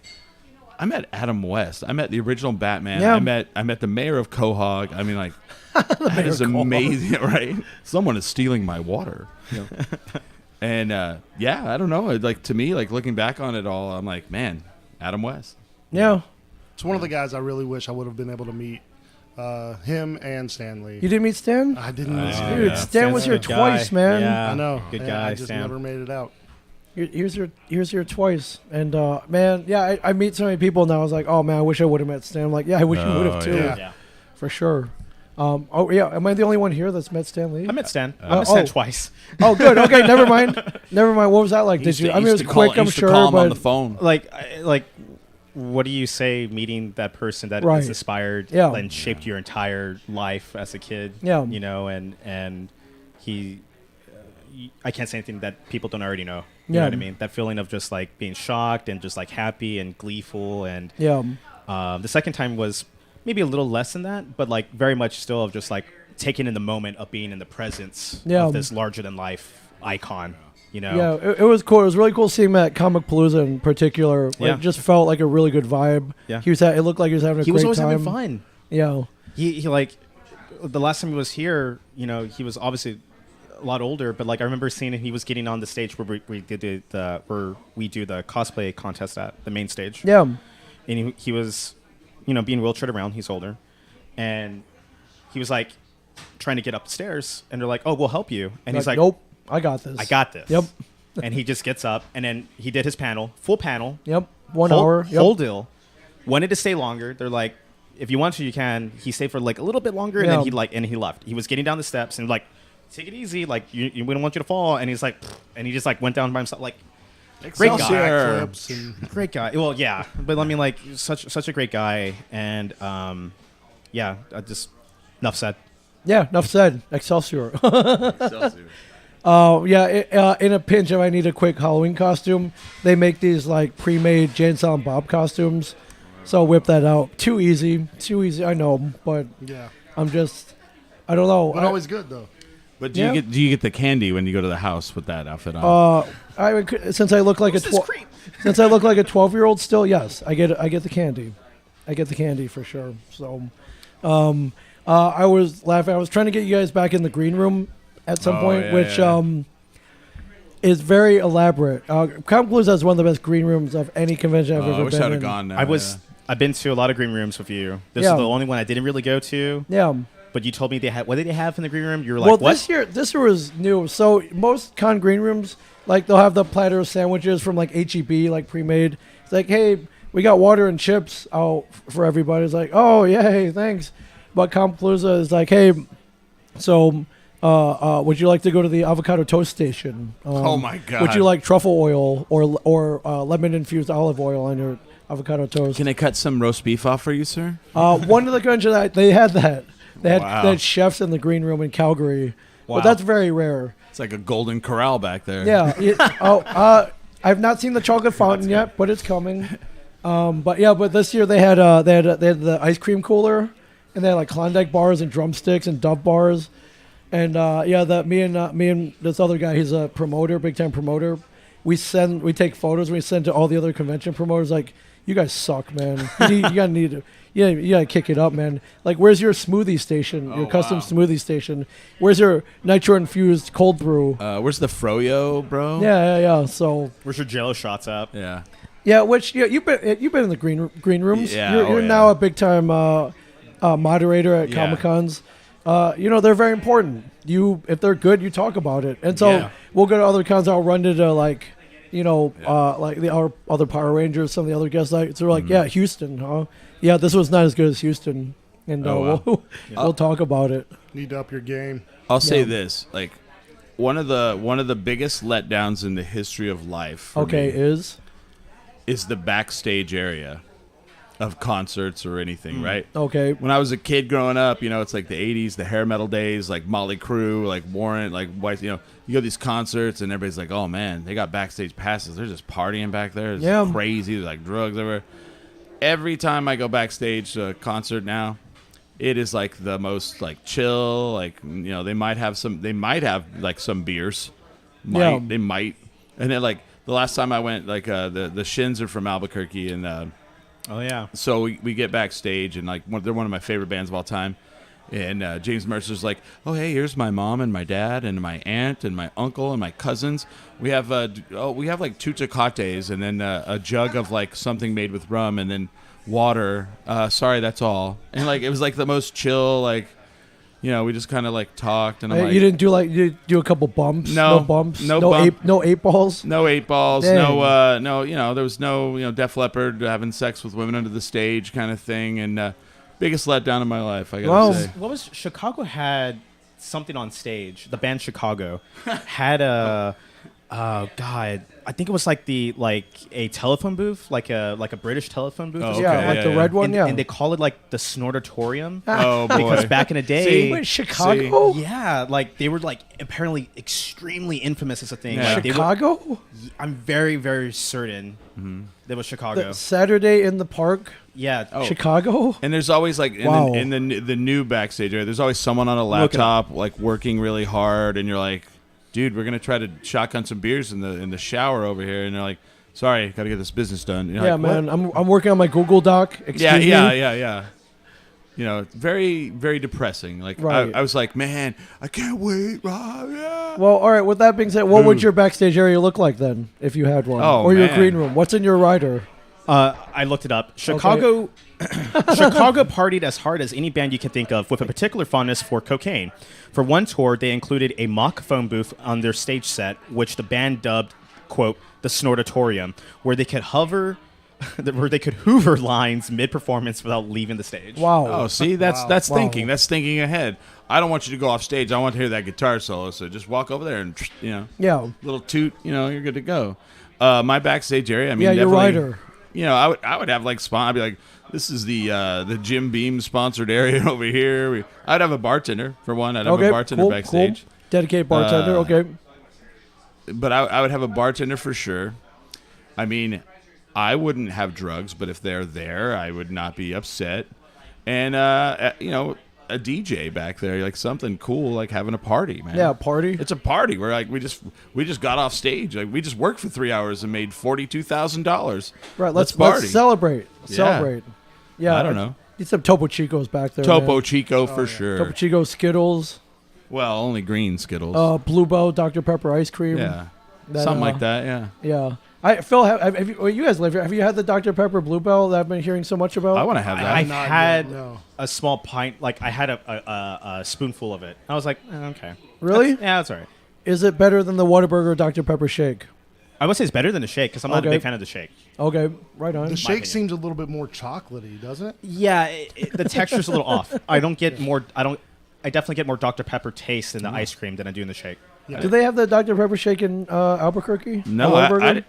[SPEAKER 3] I met Adam West. I met the original Batman.
[SPEAKER 1] Yeah.
[SPEAKER 3] I met the mayor of Quahog. I mean, like, that is amazing, right? Someone is stealing my water. And I don't know. Like, to me, like looking back on it all, I'm like, man, Adam West.
[SPEAKER 1] Yeah.
[SPEAKER 2] It's one of the guys I really wish I would have been able to meet. Him and Stan Lee.
[SPEAKER 1] You didn't meet Stan?
[SPEAKER 2] I didn't meet Stan.
[SPEAKER 1] Dude, Stan was here twice, man.
[SPEAKER 4] Yeah.
[SPEAKER 2] I know.
[SPEAKER 4] Good
[SPEAKER 2] And
[SPEAKER 4] guy,
[SPEAKER 2] I just
[SPEAKER 4] Stan.
[SPEAKER 2] never made it out.
[SPEAKER 1] Here's here twice, and man, yeah, I meet so many people, and I was like, oh man, I wish I would have met Stan. I'm like, yeah, I wish you would have too,
[SPEAKER 2] yeah.
[SPEAKER 4] Yeah.
[SPEAKER 1] for sure. Oh yeah, am I the only one here that's met Stan Lee?
[SPEAKER 4] I met Stan. I met Stan twice.
[SPEAKER 1] Oh, good. Okay, never mind. What was that like? Did you? I mean, it was quick, I'm sure,
[SPEAKER 3] call him on
[SPEAKER 1] but
[SPEAKER 3] the phone.
[SPEAKER 4] Like, what do you say meeting that person that
[SPEAKER 1] Right.
[SPEAKER 4] has inspired
[SPEAKER 1] Yeah.
[SPEAKER 4] and shaped your entire life as a kid?
[SPEAKER 1] Yeah.
[SPEAKER 4] And he, I can't say anything that people don't already know. You
[SPEAKER 1] Yeah.
[SPEAKER 4] know what I mean? That feeling of just like being shocked and just like happy and gleeful. And
[SPEAKER 1] yeah,
[SPEAKER 4] the second time was maybe a little less than that, but like very much still of just like taking in the moment of being in the presence
[SPEAKER 1] Yeah.
[SPEAKER 4] of this larger than life icon.
[SPEAKER 1] yeah. It was cool. It was really cool seeing him at Comic Palooza in particular. Like,
[SPEAKER 4] Yeah.
[SPEAKER 1] it just felt like a really good vibe.
[SPEAKER 4] Yeah.
[SPEAKER 1] It looked like he was having a
[SPEAKER 4] He
[SPEAKER 1] great
[SPEAKER 4] was always
[SPEAKER 1] time.
[SPEAKER 4] having fun.
[SPEAKER 1] Yeah,
[SPEAKER 4] He like the last time he was here, he was obviously a lot older, but like I remember seeing him, he was getting on the stage where we did where we do the cosplay contest at the main stage.
[SPEAKER 1] yeah,
[SPEAKER 4] And he was, being wheelchaired around, he's older. And he was like trying to get upstairs, and they're like, "Oh, we'll help you." And he's like,
[SPEAKER 1] nope, I got this.
[SPEAKER 4] "I got this."
[SPEAKER 1] Yep.
[SPEAKER 4] And he just gets up, and then he did his full panel.
[SPEAKER 1] Yep. 1
[SPEAKER 4] whole,
[SPEAKER 1] hour. Yep.
[SPEAKER 4] Whole deal. Wanted to stay longer. They're like, if you want to, you can. He stayed for like a little bit longer, and
[SPEAKER 1] Yeah.
[SPEAKER 4] then he left. He was getting down the steps, and like, take it easy. Like, we don't want you to fall. And he's like, and he just like went down by himself. Like, great guy.
[SPEAKER 2] Backflips and
[SPEAKER 4] Great guy. Well, yeah, but I mean, like, such a great guy, and yeah, I just enough said.
[SPEAKER 1] Yeah, enough said. Excelsior.
[SPEAKER 3] Excelsior.
[SPEAKER 1] In a pinch, if I need a quick Halloween costume, they make these like pre-made Jane Silent Bob costumes. So I'll whip that out. Too easy. I know, but
[SPEAKER 2] yeah.
[SPEAKER 1] I don't know.
[SPEAKER 2] But always good though.
[SPEAKER 3] But do
[SPEAKER 1] Yeah.
[SPEAKER 3] you get the candy when you go to the house with that outfit on?
[SPEAKER 1] Since I look like since I look like a 12-year-old still, yes, I get the candy. I get the candy for sure. So, I was laughing. I was trying to get you guys back in the green room at some point, which is very elaborate. Comic Palooza is one of the best green rooms of any convention I've
[SPEAKER 3] I
[SPEAKER 1] ever
[SPEAKER 3] wish
[SPEAKER 1] been
[SPEAKER 3] I'd
[SPEAKER 1] in.
[SPEAKER 3] have gone now.
[SPEAKER 4] I've been to a lot of green rooms with you. This
[SPEAKER 1] Yeah.
[SPEAKER 4] is the only one I didn't really go to.
[SPEAKER 1] Yeah.
[SPEAKER 4] But you told me what did they have in the green room? You were like,
[SPEAKER 1] Well,
[SPEAKER 4] what?
[SPEAKER 1] this year was new. So most con green rooms, like they'll have the platter of sandwiches from like HEB, like pre-made. It's like, hey, we got water and chips out for everybody. It's like, oh, yay, thanks. But Comic Palooza is like, hey, so would you like to go to the avocado toast station?
[SPEAKER 3] Oh my God.
[SPEAKER 1] Would you like truffle oil or lemon infused olive oil on your avocado toast?
[SPEAKER 3] Can I cut some roast beef off for you, sir?
[SPEAKER 1] One of the conventions they had that. They had,
[SPEAKER 3] Wow.
[SPEAKER 1] they had chefs in the green room in Calgary,
[SPEAKER 3] Wow.
[SPEAKER 1] but that's very rare.
[SPEAKER 3] It's like a golden corral back there.
[SPEAKER 1] Yeah. I've not seen the chocolate fountain yet, but it's coming. But this year they had the ice cream cooler, and they had like Klondike bars and drumsticks and Dove bars, and me and this other guy, he's a promoter, big time promoter. We take photos, we send to all the other convention promoters like, you guys suck, man. You gotta kick it up, man. Like, where's your smoothie station, your custom smoothie station? Where's your nitro infused cold brew?
[SPEAKER 3] Where's the froyo, bro?
[SPEAKER 1] Yeah. So
[SPEAKER 4] Where's your Jello shots at?
[SPEAKER 3] Yeah.
[SPEAKER 1] yeah, you've been in the green rooms.
[SPEAKER 3] Yeah,
[SPEAKER 1] You're now a big time moderator at
[SPEAKER 3] Yeah.
[SPEAKER 1] Comic Cons. They're very important. If they're good, you talk about it. And so
[SPEAKER 3] Yeah.
[SPEAKER 1] we'll go to other cons. I'll run into like our other Power Rangers, some of the other guests. So we're like, yeah, Houston, huh? Yeah, this was not as good as Houston, and
[SPEAKER 3] Oh, wow.
[SPEAKER 1] we'll talk about it.
[SPEAKER 2] Need to up your game.
[SPEAKER 3] I'll say
[SPEAKER 1] Yeah.
[SPEAKER 3] this, like one of the biggest letdowns in the history of life for me
[SPEAKER 1] Is
[SPEAKER 3] the backstage area of concerts or anything, right?
[SPEAKER 1] okay.
[SPEAKER 3] When I was a kid growing up, it's like the 80s, the hair metal days, like Motley Crue, like Warrant, like White, you go to these concerts and everybody's like, oh man, they got backstage passes. They're just partying back there. It's crazy. There's like drugs everywhere. Every time I go backstage to a concert now, it is like the most like chill, like, they might have like some beers. They might. And then like the last time I went, like the Shins are from Albuquerque, and
[SPEAKER 4] Oh yeah.
[SPEAKER 3] so we get backstage, and like they're one of my favorite bands of all time. And James Mercer's like, oh, hey, here's my mom and my dad and my aunt and my uncle and my cousins. We have like 2 Tecates and then a jug of like something made with rum and then water. Sorry, that's all. And like it was like the most chill, like, we just kind of like talked. And I'm like,
[SPEAKER 1] You didn't do a couple bumps?
[SPEAKER 3] No.
[SPEAKER 1] No bumps?
[SPEAKER 3] No
[SPEAKER 1] no
[SPEAKER 3] bump.
[SPEAKER 1] No 8 balls?
[SPEAKER 3] no 8 balls,
[SPEAKER 1] Dang.
[SPEAKER 3] there was no, Def Leppard having sex with women under the stage kind of thing. And biggest letdown in my life, I gotta say.
[SPEAKER 4] What was Chicago had something on stage? The band Chicago had a oh god, I think it was like a telephone booth, like a British telephone booth.
[SPEAKER 3] Oh,
[SPEAKER 4] or
[SPEAKER 3] okay.
[SPEAKER 1] Yeah,
[SPEAKER 4] something.
[SPEAKER 1] like the red one,
[SPEAKER 4] and,
[SPEAKER 1] yeah.
[SPEAKER 4] and they call it like the Snortatorium.
[SPEAKER 3] Oh, boy.
[SPEAKER 4] Because back in the day,
[SPEAKER 3] See?
[SPEAKER 1] Wait, Chicago?
[SPEAKER 4] yeah, like they were like apparently extremely infamous as a thing.
[SPEAKER 3] Yeah.
[SPEAKER 4] Like, they were,
[SPEAKER 1] Chicago?
[SPEAKER 4] I'm very very certain that was Chicago.
[SPEAKER 1] The Saturday in the Park?
[SPEAKER 4] Yeah.
[SPEAKER 3] Oh.
[SPEAKER 1] Chicago?
[SPEAKER 3] And there's always like
[SPEAKER 1] Wow.
[SPEAKER 3] in the new backstage area, there's always someone on a laptop like working really hard, and you're like, dude, we're gonna try to shotgun some beers in the shower over here, and they're like, sorry, gotta get this business done. And you're
[SPEAKER 1] Yeah,
[SPEAKER 3] like,
[SPEAKER 1] man.
[SPEAKER 3] "What?"
[SPEAKER 1] I'm working on my Google Doc. Excuse me.
[SPEAKER 3] Yeah. Very, very depressing. Like
[SPEAKER 1] Right.
[SPEAKER 3] I was like, man, I can't wait, Rob. Yeah.
[SPEAKER 1] Well, all right. With that being said, what would your backstage area look like then, if you had one?
[SPEAKER 3] Oh,
[SPEAKER 1] or your
[SPEAKER 3] man.
[SPEAKER 1] green room? What's in your rider?
[SPEAKER 4] I looked it up. Chicago partied as hard as any band you can think of, with a particular fondness for cocaine. For one tour, they included a mock phone booth on their stage set, which the band dubbed, quote, the Snortatorium, where they could hoover lines mid-performance without leaving the stage.
[SPEAKER 1] Wow.
[SPEAKER 3] Oh, see, that's
[SPEAKER 1] Wow.
[SPEAKER 3] thinking. That's thinking ahead. I don't want you to go off stage. I want to hear that guitar solo. So just walk over there and
[SPEAKER 1] Yeah.
[SPEAKER 3] little toot. You're good to go. My backstage area. I mean,
[SPEAKER 1] Yeah, your
[SPEAKER 3] definitely-
[SPEAKER 1] rider.
[SPEAKER 3] I would have like I'd be like, this is the Jim Beam sponsored area over here. I'd have a bartender for one. I'd have
[SPEAKER 1] Okay.
[SPEAKER 3] a bartender
[SPEAKER 1] cool,
[SPEAKER 3] backstage.
[SPEAKER 1] Cool. Dedicated bartender. Okay.
[SPEAKER 3] But I would have a bartender for sure. I mean, I wouldn't have drugs, but if they're there, I would not be upset. And a DJ back there, like something cool, like having a party, man.
[SPEAKER 1] Yeah, party.
[SPEAKER 3] It's a party. We're like we just got off stage. Like we just worked for 3 hours and made $42,000.
[SPEAKER 1] Right.
[SPEAKER 3] Let's
[SPEAKER 1] Let's
[SPEAKER 3] party.
[SPEAKER 1] Celebrate.
[SPEAKER 3] Yeah.
[SPEAKER 1] Celebrate. Yeah.
[SPEAKER 3] I don't know.
[SPEAKER 1] Need some Topo Chicos back there.
[SPEAKER 3] Topo
[SPEAKER 1] man.
[SPEAKER 3] Chico for sure.
[SPEAKER 1] Topo Chico Skittles.
[SPEAKER 3] Well, only green Skittles.
[SPEAKER 1] Bluebell Dr Pepper ice cream.
[SPEAKER 3] yeah,
[SPEAKER 1] That,
[SPEAKER 3] something like that. Yeah.
[SPEAKER 1] Yeah. Phil, have you, well, you guys live here. Have you had the Dr Pepper Bluebell that I've been hearing so much about?
[SPEAKER 3] I want to have that.
[SPEAKER 4] I
[SPEAKER 2] Not
[SPEAKER 4] had
[SPEAKER 2] yet, no.
[SPEAKER 4] a small pint, like I had a spoonful of it. I was like, okay.
[SPEAKER 1] Really?
[SPEAKER 4] Yeah, that's all right.
[SPEAKER 1] Is it better than the Whataburger Dr Pepper shake?
[SPEAKER 4] I would say it's better than the shake because I'm not a
[SPEAKER 1] Okay.
[SPEAKER 4] big fan of the shake.
[SPEAKER 1] Okay, right on.
[SPEAKER 2] The shake
[SPEAKER 4] opinion.
[SPEAKER 2] seems a little bit more chocolatey, doesn't it?
[SPEAKER 4] Yeah, the texture's a little off. I don't get more. I don't. I definitely get more Dr. Pepper taste in the ice cream than I do in the shake.
[SPEAKER 2] Yeah.
[SPEAKER 1] Do they have the Dr. Pepper shake in Albuquerque?
[SPEAKER 3] No,
[SPEAKER 1] At Whataburger?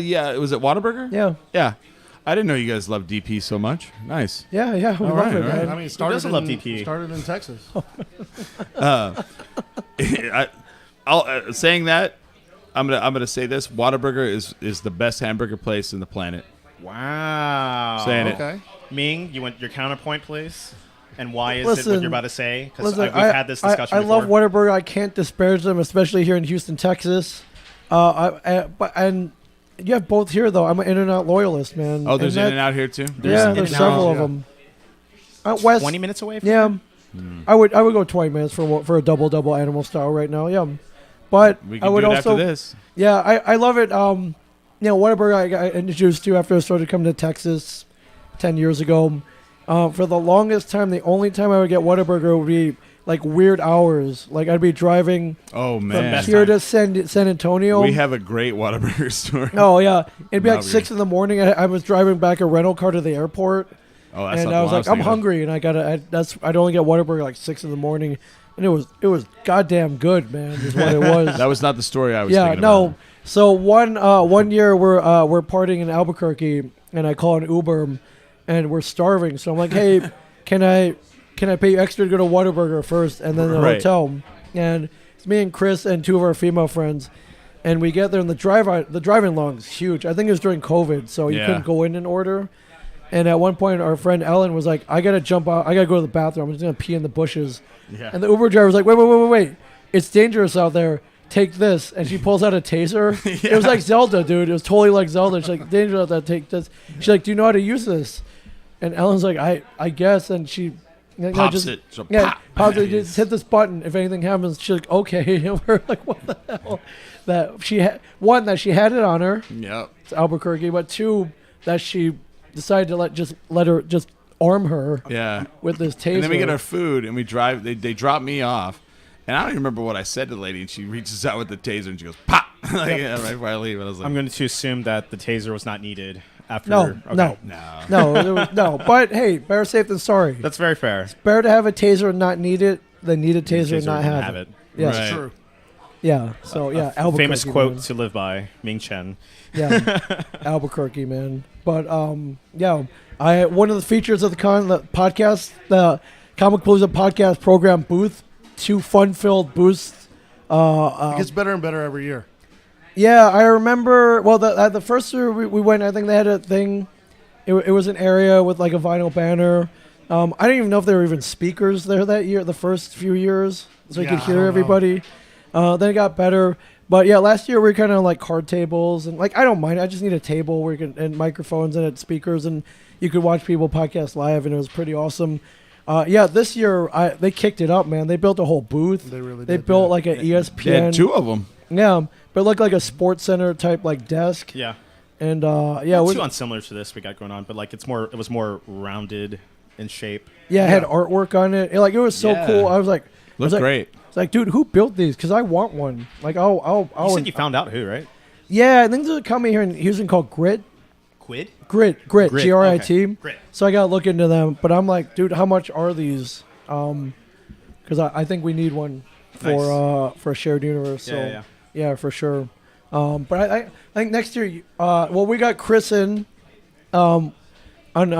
[SPEAKER 3] yeah, was it Whataburger?
[SPEAKER 1] Yeah.
[SPEAKER 3] Yeah. I didn't know you guys loved DP so much. Nice.
[SPEAKER 1] Yeah, we love
[SPEAKER 3] right,
[SPEAKER 1] it,
[SPEAKER 3] all right.
[SPEAKER 1] man.
[SPEAKER 2] I mean, started
[SPEAKER 4] doesn't love DP?
[SPEAKER 2] Started in Texas.
[SPEAKER 3] Saying that, I'm gonna say this: Whataburger is the best hamburger place in the planet.
[SPEAKER 4] Wow.
[SPEAKER 3] Saying it.
[SPEAKER 2] Okay.
[SPEAKER 4] Ming, you want your counterpoint, please? And why is it
[SPEAKER 1] Listen,
[SPEAKER 4] what you're about to say? Because we've
[SPEAKER 1] Listen,
[SPEAKER 4] had this discussion
[SPEAKER 1] I
[SPEAKER 4] before.
[SPEAKER 1] love Whataburger. I can't disparage them, especially here in Houston, Texas. And you have both here, though. I'm an In-N-Out loyalist, man.
[SPEAKER 3] Oh, there's
[SPEAKER 1] And
[SPEAKER 3] In-N-Out here too.
[SPEAKER 1] Yeah, there's
[SPEAKER 4] In-N-Out.
[SPEAKER 1] several of
[SPEAKER 2] Yeah.
[SPEAKER 1] them. Out west,
[SPEAKER 4] 20 minutes away from
[SPEAKER 1] yeah.
[SPEAKER 3] Hmm.
[SPEAKER 1] I would go 20 minutes for a double animal style right now. Yeah, but
[SPEAKER 3] We
[SPEAKER 1] I
[SPEAKER 3] can
[SPEAKER 1] would
[SPEAKER 3] do it
[SPEAKER 1] also
[SPEAKER 3] after this.
[SPEAKER 1] yeah I love it. Whataburger I got introduced to after I started coming to Texas 10 years ago. For the longest time, the only time I would get Whataburger would be like weird hours. Like I'd be driving
[SPEAKER 3] Oh
[SPEAKER 1] from
[SPEAKER 3] man,
[SPEAKER 4] best
[SPEAKER 1] here
[SPEAKER 4] time.
[SPEAKER 1] to San Antonio.
[SPEAKER 3] we have a great Whataburger store.
[SPEAKER 1] Oh yeah, it'd be like
[SPEAKER 3] Probably.
[SPEAKER 1] 6 in the morning. I was driving back a rental car to the airport,
[SPEAKER 3] Oh, that's
[SPEAKER 1] and
[SPEAKER 3] not
[SPEAKER 1] I
[SPEAKER 3] the
[SPEAKER 1] was
[SPEAKER 3] one
[SPEAKER 1] like, I'm
[SPEAKER 3] thinking of.
[SPEAKER 1] hungry, and I'd only get Whataburger like 6 in the morning, and it was goddamn good, man. Is what it was.
[SPEAKER 3] That was not the story I was
[SPEAKER 1] Yeah,
[SPEAKER 3] thinking
[SPEAKER 1] no.
[SPEAKER 3] about.
[SPEAKER 1] So one year we're partying in Albuquerque, and I call an Uber, and we're starving. So I'm like, hey, can I pay you extra to go to Whataburger first, and then the
[SPEAKER 3] Right.
[SPEAKER 1] hotel? And it's me and Chris and 2 of our female friends, and we get there, and the drive-in long is huge. I think it was during COVID, so you
[SPEAKER 3] Yeah.
[SPEAKER 1] couldn't go in and order. And at one point, our friend Ellen was like, I gotta jump out. I gotta go to the bathroom. I'm just gonna pee in the bushes.
[SPEAKER 3] Yeah.
[SPEAKER 1] And the Uber driver was like, wait. It's dangerous out there. Take this. And she pulls out a taser. It was like Zelda, dude. It was totally like Zelda. She's like, dangerous out there. Take this. She's like, do you know how to use this? And Ellen's like, I guess. And she
[SPEAKER 3] Pops it. So
[SPEAKER 1] Yeah,
[SPEAKER 3] pop.
[SPEAKER 1] pops it. Just hit this button. If anything happens, she's like, okay. And we're like, what the hell? That she had that she had it on her.
[SPEAKER 3] Yep.
[SPEAKER 1] It's Albuquerque. But 2, that she decided to let her arm her
[SPEAKER 3] Yeah.
[SPEAKER 1] with this taser.
[SPEAKER 3] And then we get our food and we drive. They drop me off, and I don't even remember what I said to the lady. And she reaches out with the taser and she goes pop. Like, yeah, right before I leave, I was like,
[SPEAKER 4] I'm going to assume that the taser was not needed after.
[SPEAKER 1] No,
[SPEAKER 4] okay.
[SPEAKER 1] no. No. But hey, better safe than sorry.
[SPEAKER 4] That's very fair.
[SPEAKER 1] Better to have a taser and not need it than need a taser and not have it. Yes.
[SPEAKER 3] Right.
[SPEAKER 2] True.
[SPEAKER 1] Yeah. So yeah, Albuquerque.
[SPEAKER 4] Famous quote
[SPEAKER 1] man.
[SPEAKER 4] to live by, Ming Chen.
[SPEAKER 1] Yeah, Albuquerque, man. But yeah, one of the features of the podcast, the Comic Palooza podcast program booth, 2 fun-filled booths.
[SPEAKER 2] It gets better and better every year.
[SPEAKER 1] Yeah, I remember. Well, the first year we went, I think they had a thing. It was an area with like a vinyl banner. I didn't even know if there were even speakers there that year. The first few years, so you
[SPEAKER 2] Yeah,
[SPEAKER 1] could
[SPEAKER 2] I
[SPEAKER 1] hear
[SPEAKER 2] don't know.
[SPEAKER 1] everybody. Then it got better. But yeah, last year we were kind of like card tables, and like I don't mind. I just need a table where you can and microphones and speakers, and you could watch people podcast live, and it was pretty awesome. Yeah, this year they kicked it up, man. They built a whole booth.
[SPEAKER 2] They really
[SPEAKER 1] They
[SPEAKER 2] did.
[SPEAKER 1] built like an ESPN.
[SPEAKER 3] They had 2 of them.
[SPEAKER 1] Yeah, but it looked like a sports center type like desk.
[SPEAKER 4] Yeah.
[SPEAKER 1] And yeah, it
[SPEAKER 4] Not
[SPEAKER 1] was,
[SPEAKER 4] too unsimilar to this we got going on, but like it was more rounded in shape.
[SPEAKER 1] it had artwork on it. It was so
[SPEAKER 3] Yeah.
[SPEAKER 1] cool. I was like,
[SPEAKER 3] Looked great.
[SPEAKER 1] It's like, dude, who built these? Because I want one. Like,
[SPEAKER 4] You said you found out who, right?
[SPEAKER 1] yeah, I think there's a company here in Houston called Grit,
[SPEAKER 4] Quid?
[SPEAKER 1] Grit,
[SPEAKER 4] Grit,
[SPEAKER 1] GRIT.
[SPEAKER 4] okay. Grit.
[SPEAKER 1] So I gotta look into them. But I'm like, dude, how much are these? Because I think we need one for a shared universe. So yeah, for sure. But I think next year, well, we got Chris in. On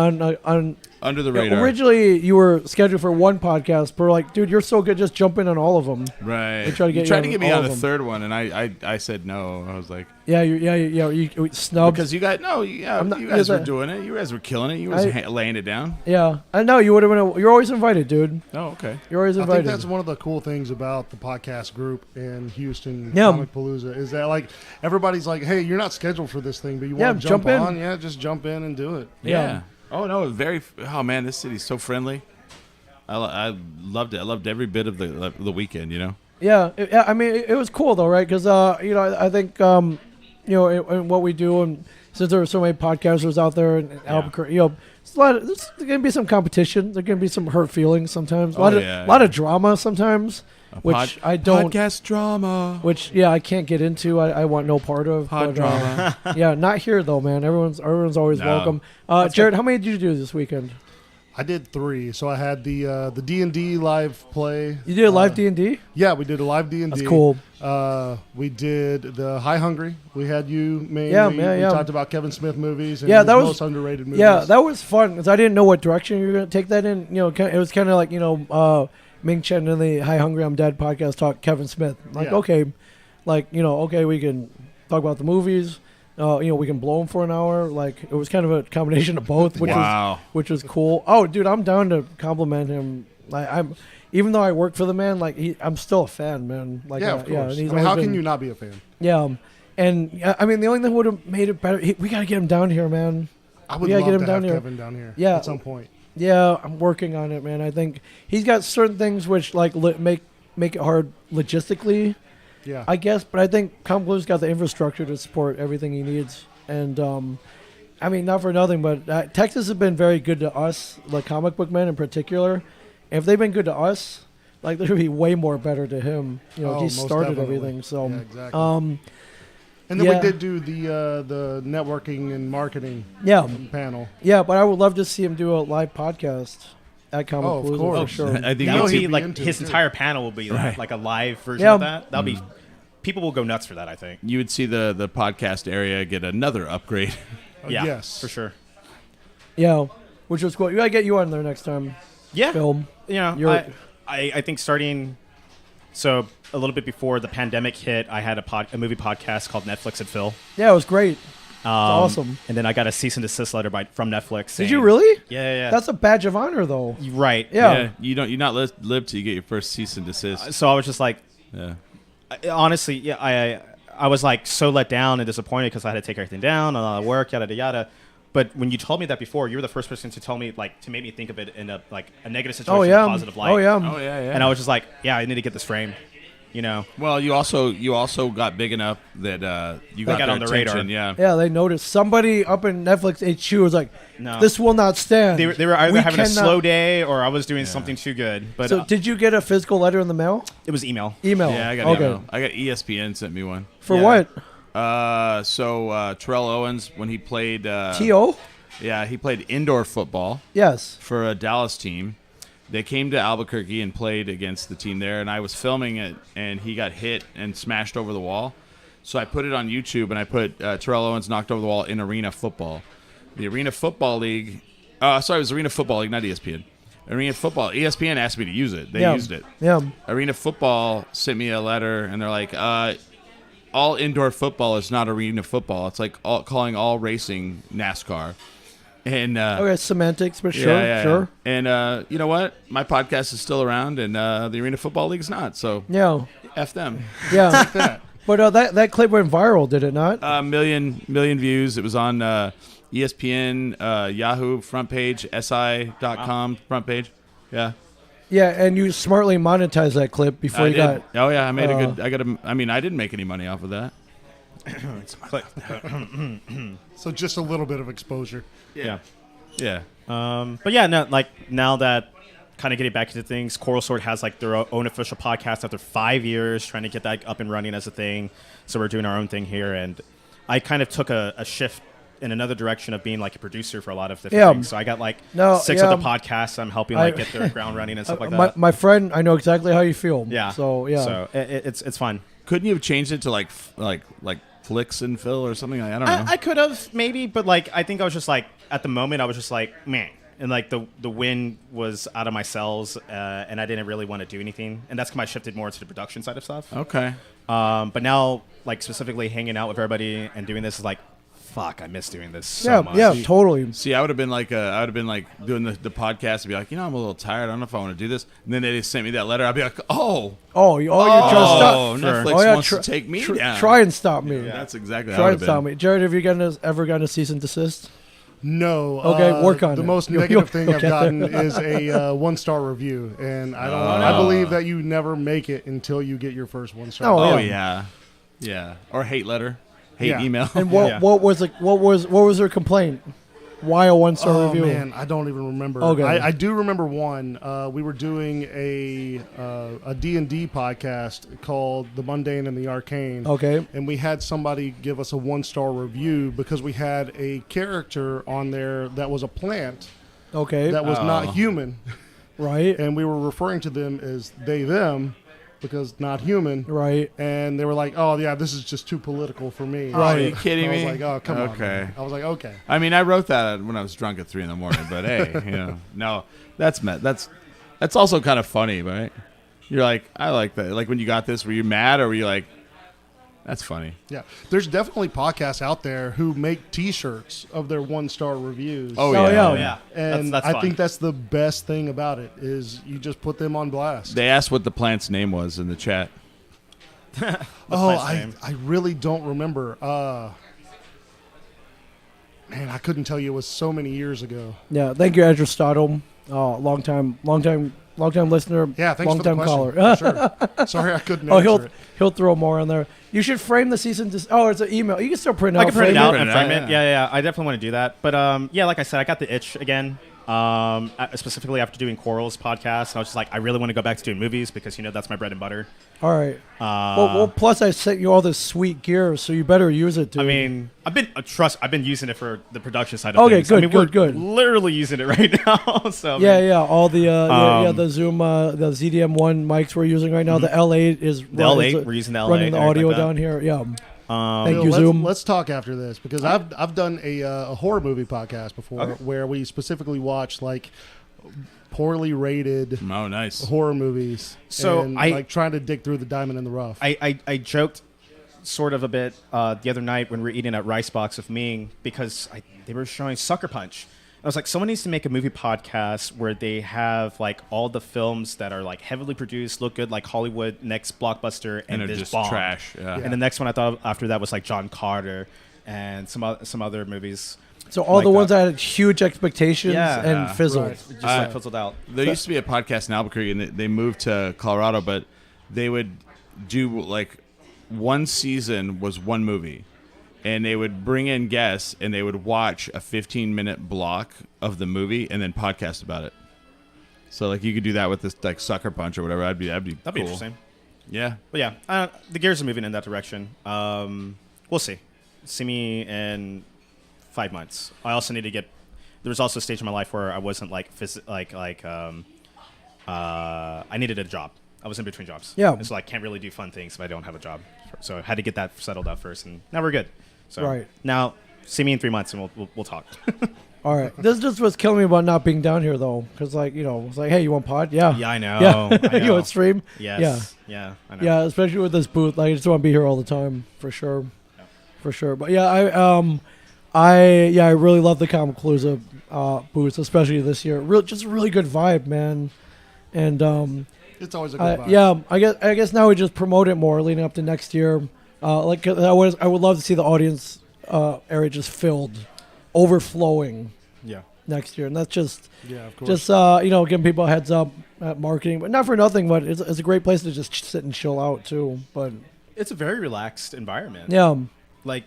[SPEAKER 3] Under the radar.
[SPEAKER 1] originally you were scheduled for 1 podcast, but we're like, dude, you're so good, just jump in on all of them.
[SPEAKER 3] Right.
[SPEAKER 1] They tried to get
[SPEAKER 3] you
[SPEAKER 1] you
[SPEAKER 3] tried
[SPEAKER 1] on
[SPEAKER 3] to get me
[SPEAKER 1] all
[SPEAKER 3] on
[SPEAKER 1] of
[SPEAKER 3] a
[SPEAKER 1] them.
[SPEAKER 3] 3rd one, and I said no. I was like,
[SPEAKER 1] Yeah, you snubbed.
[SPEAKER 3] because you guys, no, yeah,
[SPEAKER 1] I'm not-
[SPEAKER 3] you guys
[SPEAKER 1] yeah,
[SPEAKER 3] were
[SPEAKER 1] that-
[SPEAKER 3] doing it. You guys were killing it. You was laying it down.
[SPEAKER 1] Yeah, I know you would have been. You're always invited, dude.
[SPEAKER 3] Oh, okay.
[SPEAKER 1] You're always
[SPEAKER 2] I
[SPEAKER 1] invited.
[SPEAKER 2] think that's one of the cool things about the podcast group in Houston,
[SPEAKER 1] Yeah.
[SPEAKER 2] Comic Palooza, is that like everybody's like, hey, you're not scheduled for this thing, but you
[SPEAKER 1] Yeah,
[SPEAKER 2] want to jump
[SPEAKER 1] jump in.
[SPEAKER 2] on? Yeah, just jump in and do it.
[SPEAKER 1] Yeah.
[SPEAKER 3] Oh no, oh man, this city's so friendly. I loved it. I loved every bit of the weekend. You know.
[SPEAKER 1] Yeah, I mean, it was cool though, right? Because I think in what we do, and since there are so many podcasters out there in Albuquerque, it's there's gonna be some competition. There's gonna be some hurt feelings sometimes. A lot of drama sometimes, which I don't.
[SPEAKER 3] Podcast drama.
[SPEAKER 1] Which I can't get into. I want no part of.
[SPEAKER 3] Pod drama.
[SPEAKER 1] Yeah, not here though, man. Everyone's always
[SPEAKER 3] No.
[SPEAKER 1] welcome. Jared, how many did you do this weekend?
[SPEAKER 2] I did 3. So I had the D&D live play.
[SPEAKER 1] You did a live D&D?
[SPEAKER 2] Yeah, we did a live D&D.
[SPEAKER 1] That's cool.
[SPEAKER 2] We did the High Hungry. We had you, Ming.
[SPEAKER 1] Yeah,
[SPEAKER 2] we
[SPEAKER 1] yeah.
[SPEAKER 2] talked about Kevin Smith movies and
[SPEAKER 1] Yeah, that was
[SPEAKER 2] most underrated movies.
[SPEAKER 1] Yeah, that was fun because I didn't know what direction you were going to take that in. You know, it was kind of like, Ming Chen and the Hi Hungry I'm Dead podcast talk Kevin Smith. Like,
[SPEAKER 2] Yeah.
[SPEAKER 1] okay, okay, we can talk about the movies. We can blow him for an hour. Like, it was kind of a combination of both, which was cool. Oh, dude, I'm down to compliment him. I'm even though I work for the man, I'm still a fan, man. Like,
[SPEAKER 2] yeah, of course.
[SPEAKER 1] and
[SPEAKER 2] how can you not be a fan?
[SPEAKER 1] Yeah, and I mean, the only thing that would have made it better, we got to get him down here, man.
[SPEAKER 2] I would
[SPEAKER 1] gotta
[SPEAKER 2] love
[SPEAKER 1] get him
[SPEAKER 2] to
[SPEAKER 1] down
[SPEAKER 2] have
[SPEAKER 1] here.
[SPEAKER 2] Kevin down here.
[SPEAKER 1] Yeah.
[SPEAKER 2] At some point.
[SPEAKER 1] Yeah, I'm working on it, man. I think he's got certain things which make it hard logistically,
[SPEAKER 2] Yeah.
[SPEAKER 1] I guess. But I think Comic Blue's got the infrastructure to support everything he needs. And I mean, not for nothing, but Texas has been very good to us, the comic book men in particular. And if they've been good to us, they're gonna be way more better to him. He
[SPEAKER 2] most
[SPEAKER 1] started
[SPEAKER 2] definitely.
[SPEAKER 1] everything. So,
[SPEAKER 2] Yeah, exactly. And then
[SPEAKER 1] yeah.
[SPEAKER 2] we did do the networking and marketing
[SPEAKER 1] yeah,
[SPEAKER 2] panel.
[SPEAKER 1] yeah. But I would love to see him do a live podcast at Comic
[SPEAKER 2] Oh, of
[SPEAKER 1] Blues
[SPEAKER 2] course.
[SPEAKER 1] for sure.
[SPEAKER 3] I think
[SPEAKER 4] That
[SPEAKER 2] know
[SPEAKER 4] would
[SPEAKER 2] he'd
[SPEAKER 4] be
[SPEAKER 2] be
[SPEAKER 4] like
[SPEAKER 2] into
[SPEAKER 4] his
[SPEAKER 2] it, too.
[SPEAKER 4] entire panel will be
[SPEAKER 3] Right.
[SPEAKER 4] like a live version
[SPEAKER 1] Yeah.
[SPEAKER 4] of that. That'll be people will go nuts for that. I think.
[SPEAKER 3] You would see the podcast area get another upgrade.
[SPEAKER 4] Yeah,
[SPEAKER 2] Yes.
[SPEAKER 4] for sure.
[SPEAKER 1] Yeah, which was cool. We gotta get you on there next time.
[SPEAKER 4] Yeah,
[SPEAKER 1] Film.
[SPEAKER 4] I think starting so a little bit before the pandemic hit, I had a movie podcast called Netflix and Phil.
[SPEAKER 1] Yeah, it was great. Awesome.
[SPEAKER 4] And then I got a cease and desist letter from Netflix.
[SPEAKER 1] Did
[SPEAKER 4] saying-
[SPEAKER 1] you really?
[SPEAKER 4] Yeah.
[SPEAKER 1] That's a badge of honor, though.
[SPEAKER 4] right.
[SPEAKER 1] Yeah.
[SPEAKER 3] You not live till you get your first cease and desist.
[SPEAKER 4] So I was just like,
[SPEAKER 3] Yeah.
[SPEAKER 4] honestly, yeah, I was like so let down and disappointed because I had to take everything down, a lot of work, yada yada yada. But when you told me that before, you were the first person to tell me to make me think of it in a negative situation,
[SPEAKER 1] Oh yeah.
[SPEAKER 4] in a positive light.
[SPEAKER 1] Oh yeah.
[SPEAKER 3] Oh yeah, yeah.
[SPEAKER 4] And I was just like, yeah, I need to get this framed.
[SPEAKER 3] Well, you also got big enough that you got
[SPEAKER 4] got
[SPEAKER 3] their
[SPEAKER 4] on the
[SPEAKER 3] attention.
[SPEAKER 4] radar.
[SPEAKER 3] Yeah.
[SPEAKER 1] Yeah, they noticed. Somebody up in Netflix HQ was like,
[SPEAKER 4] No.
[SPEAKER 1] "This will not stand."
[SPEAKER 4] They were either
[SPEAKER 1] We
[SPEAKER 4] having a
[SPEAKER 1] cannot-
[SPEAKER 4] slow day or I was doing something too good. But
[SPEAKER 1] So, did you get a physical letter in the mail?
[SPEAKER 4] it was email.
[SPEAKER 1] Email.
[SPEAKER 3] Yeah, I got
[SPEAKER 1] okay.
[SPEAKER 3] email. I got ESPN sent me one.
[SPEAKER 1] For
[SPEAKER 4] Yeah.
[SPEAKER 1] what?
[SPEAKER 3] So Terrell Owens, when he played
[SPEAKER 1] To?
[SPEAKER 3] yeah, he played indoor football
[SPEAKER 1] Yes.
[SPEAKER 3] for a Dallas team. They came to Albuquerque and played against the team there, and I was filming it, and he got hit and smashed over the wall. So I put it on YouTube, and I put Terrell Owens knocked over the wall in Arena Football. The Arena Football League, it was Arena Football League, not ESPN. Arena Football, ESPN asked me to use it. They
[SPEAKER 1] Yeah.
[SPEAKER 3] used it.
[SPEAKER 1] Yeah.
[SPEAKER 3] Arena Football sent me a letter, and they're like, all indoor football is not arena football. It's like calling all racing NASCAR. And
[SPEAKER 1] Okay, semantics, but sure,
[SPEAKER 3] yeah.
[SPEAKER 1] sure.
[SPEAKER 3] And you know what? My podcast is still around, and the Arena Football League's not. So
[SPEAKER 1] Yeah.
[SPEAKER 3] F them.
[SPEAKER 1] Yeah. But that clip went viral, did it not?
[SPEAKER 3] Million views. It was on ESPN, Yahoo front page, SI.com front page. Yeah.
[SPEAKER 1] Yeah, and you smartly monetized that clip before
[SPEAKER 3] I
[SPEAKER 1] you
[SPEAKER 3] did.
[SPEAKER 1] got.
[SPEAKER 3] Oh yeah, I made a good. I didn't make any money off of that.
[SPEAKER 4] Click.
[SPEAKER 2] So just a little bit of exposure.
[SPEAKER 4] Yeah.
[SPEAKER 3] Yeah.
[SPEAKER 4] But yeah, no, now that kind of getting back into things, Coral Sword has their own official podcast after 5 years trying to get that up and running as a thing. So we're doing our own thing here, and I kind of took a shift in another direction of being a producer for a lot of different things. So I got six of the podcasts I'm helping get their ground running and stuff like that.
[SPEAKER 1] My friend, I know exactly how you feel.
[SPEAKER 4] Yeah.
[SPEAKER 1] So yeah.
[SPEAKER 4] So it's fun.
[SPEAKER 3] Couldn't you have changed it to like Flicks and Phil or something? I don't know.
[SPEAKER 4] I could have maybe, but I think I was just at the moment I was just man, and the wind was out of my cells, and I didn't really want to do anything, and that's when I shifted more into the production side of stuff.
[SPEAKER 3] Okay.
[SPEAKER 4] But now specifically hanging out with everybody and doing this is fuck, I miss doing this so much.
[SPEAKER 1] Yeah, totally.
[SPEAKER 3] See, I would have been doing the podcast and be like, I'm a little tired. I don't know if I want to do this. And then they just sent me that letter. I'd be like,
[SPEAKER 1] you're trying to stop.
[SPEAKER 3] Netflix wants to take me down.
[SPEAKER 1] Try and stop me.
[SPEAKER 3] Yeah, that's exactly
[SPEAKER 1] Try
[SPEAKER 3] how
[SPEAKER 1] and stop me. Jared, have you ever gotten a cease and desist?
[SPEAKER 2] No.
[SPEAKER 1] Okay, work on it.
[SPEAKER 2] The most
[SPEAKER 1] You'll
[SPEAKER 2] negative thing
[SPEAKER 1] get
[SPEAKER 2] I've gotten is a 1-star review, and I believe that you never make it until you get your first 1-star.
[SPEAKER 1] Oh,
[SPEAKER 3] Oh yeah. Or hate letter, hate email.
[SPEAKER 1] And what was her complaint? Why a 1-star review?
[SPEAKER 2] Oh man, I don't even remember.
[SPEAKER 1] Okay.
[SPEAKER 2] I do remember one. We were doing a D&D podcast called The Mundane and the Arcane.
[SPEAKER 1] Okay.
[SPEAKER 2] And we had somebody give us a 1-star review because we had a character on there that was a plant.
[SPEAKER 1] Okay.
[SPEAKER 2] that was not human,
[SPEAKER 1] Right.
[SPEAKER 2] and we were referring to them as they them because not human.
[SPEAKER 1] Right.
[SPEAKER 2] And they were like, "Oh yeah, this is just too political for me."
[SPEAKER 3] Are you kidding
[SPEAKER 2] I
[SPEAKER 3] me?
[SPEAKER 2] was like, "Oh come on."
[SPEAKER 3] Okay.
[SPEAKER 2] Man. I was like, "Okay."
[SPEAKER 3] I mean, I wrote that when I was drunk at 3 a.m. But hey, no, that's also kind of funny, right? You're like, I like that. Like when you got this, were you mad or were you like, that's funny?
[SPEAKER 2] Yeah, there's definitely podcasts out there who make T-shirts of their 1-star reviews.
[SPEAKER 3] Oh
[SPEAKER 1] yeah.
[SPEAKER 4] Oh, yeah.
[SPEAKER 2] and
[SPEAKER 4] that's
[SPEAKER 2] I
[SPEAKER 4] fun.
[SPEAKER 2] think that's the best thing about it is you just put them on blast.
[SPEAKER 3] They asked what the plant's name was in the chat.
[SPEAKER 4] plant's name.
[SPEAKER 2] I really don't remember. Man, I couldn't tell you. It was so many years ago.
[SPEAKER 1] Yeah. Thank you, Andrew Stodom. Long time listener.
[SPEAKER 2] Yeah, thanks
[SPEAKER 1] long
[SPEAKER 2] for the
[SPEAKER 1] time
[SPEAKER 2] question.
[SPEAKER 1] caller.
[SPEAKER 2] Sure. Sorry, I couldn't
[SPEAKER 1] Oh,
[SPEAKER 2] answer it.
[SPEAKER 1] he'll throw more on there. You should frame the season. It's an email. You can still print it out.
[SPEAKER 4] I can print it out
[SPEAKER 3] frame
[SPEAKER 4] and
[SPEAKER 3] it,
[SPEAKER 4] frame
[SPEAKER 3] yeah.
[SPEAKER 4] it. Yeah. I definitely want to do that. But yeah, like I said, I got the itch again. Specifically after doing Coral's podcast, I was just like, I really want to go back to doing movies because that's my bread and butter.
[SPEAKER 1] All right. Well, plus I sent you all this sweet gear, so you better use it, dude.
[SPEAKER 4] I mean, I've been using it for the production side of
[SPEAKER 1] Okay,
[SPEAKER 4] things.
[SPEAKER 1] good,
[SPEAKER 4] I mean,
[SPEAKER 1] good,
[SPEAKER 4] we're
[SPEAKER 1] good.
[SPEAKER 4] literally using it right now. So I
[SPEAKER 1] yeah,
[SPEAKER 4] mean,
[SPEAKER 1] all the the Zoom, the ZDM1 mics we're using right now. The L8 is
[SPEAKER 4] The L8, we're using the L8
[SPEAKER 1] running the
[SPEAKER 4] and
[SPEAKER 1] audio
[SPEAKER 4] everything like that.
[SPEAKER 1] down here. Yeah. Thank
[SPEAKER 2] Bill,
[SPEAKER 1] you, Zoom.
[SPEAKER 2] let's talk after this because I've done a horror movie podcast before where we specifically watch like poorly rated
[SPEAKER 3] Oh, nice.
[SPEAKER 2] horror movies.
[SPEAKER 4] So
[SPEAKER 2] and,
[SPEAKER 4] I-
[SPEAKER 2] like trying to dig through the diamond in the rough.
[SPEAKER 4] I joked sort of a bit the other night when we were eating at Rice Box with Ming because they were showing Sucker Punch. I was like, someone needs to make a movie podcast where they have like all the films that are like heavily produced, look good, like Hollywood next blockbuster,
[SPEAKER 3] And
[SPEAKER 4] and
[SPEAKER 3] they're
[SPEAKER 4] just
[SPEAKER 3] just
[SPEAKER 4] bomb.
[SPEAKER 3] trash. Yeah.
[SPEAKER 4] And the next one I thought after that was like John Carter and some other movies.
[SPEAKER 1] So all
[SPEAKER 4] like
[SPEAKER 1] the ones
[SPEAKER 4] that.
[SPEAKER 1] that had huge expectations
[SPEAKER 4] Yeah.
[SPEAKER 1] and fizzled.
[SPEAKER 2] Right.
[SPEAKER 4] Just like fizzled out.
[SPEAKER 3] There used to be a podcast in Albuquerque, and they moved to Colorado, but they would do like one season was one movie, and they would bring in guests, and they would watch a 15-minute block of the movie and then podcast about it. So like you could do that with this like Sucker Punch or whatever. That'd be
[SPEAKER 4] That'd be
[SPEAKER 3] cool.
[SPEAKER 4] interesting.
[SPEAKER 3] Yeah.
[SPEAKER 4] But yeah, the gears are moving in that direction. We'll see. See me in 5 months. I also need to get. There was also a stage in my life where I wasn't I needed a job. I was in between jobs.
[SPEAKER 1] Yeah.
[SPEAKER 4] And so I can't really do fun things if I don't have a job. So I had to get that settled out first, and now we're good. So
[SPEAKER 1] Right.
[SPEAKER 4] now, see me in 3 months, and we'll talk.
[SPEAKER 1] All right. This just was killing me about not being down here though, because it's like, hey, you want pod? Yeah.
[SPEAKER 4] Yeah, I know.
[SPEAKER 1] Yeah.
[SPEAKER 4] I know.
[SPEAKER 1] You want stream?
[SPEAKER 4] Yes. Yeah. I know.
[SPEAKER 1] Yeah, especially with this booth. Like, I just want to be here all the time, for sure.
[SPEAKER 4] Yeah.
[SPEAKER 1] For sure. But yeah, I really love the Comicpalooza booth, especially this year. Just a really good vibe, man. And
[SPEAKER 2] It's always a good vibe.
[SPEAKER 1] yeah, I guess now we just promote it more leading up to next year. I would love to see the audience area just filled, overflowing
[SPEAKER 4] Yeah.
[SPEAKER 1] next year, and that's just
[SPEAKER 2] Yeah, of course.
[SPEAKER 1] just giving people a heads up at marketing, but not for nothing. But it's a great place to just sit and chill out too. But
[SPEAKER 4] It's a very relaxed environment.
[SPEAKER 1] yeah,
[SPEAKER 4] Like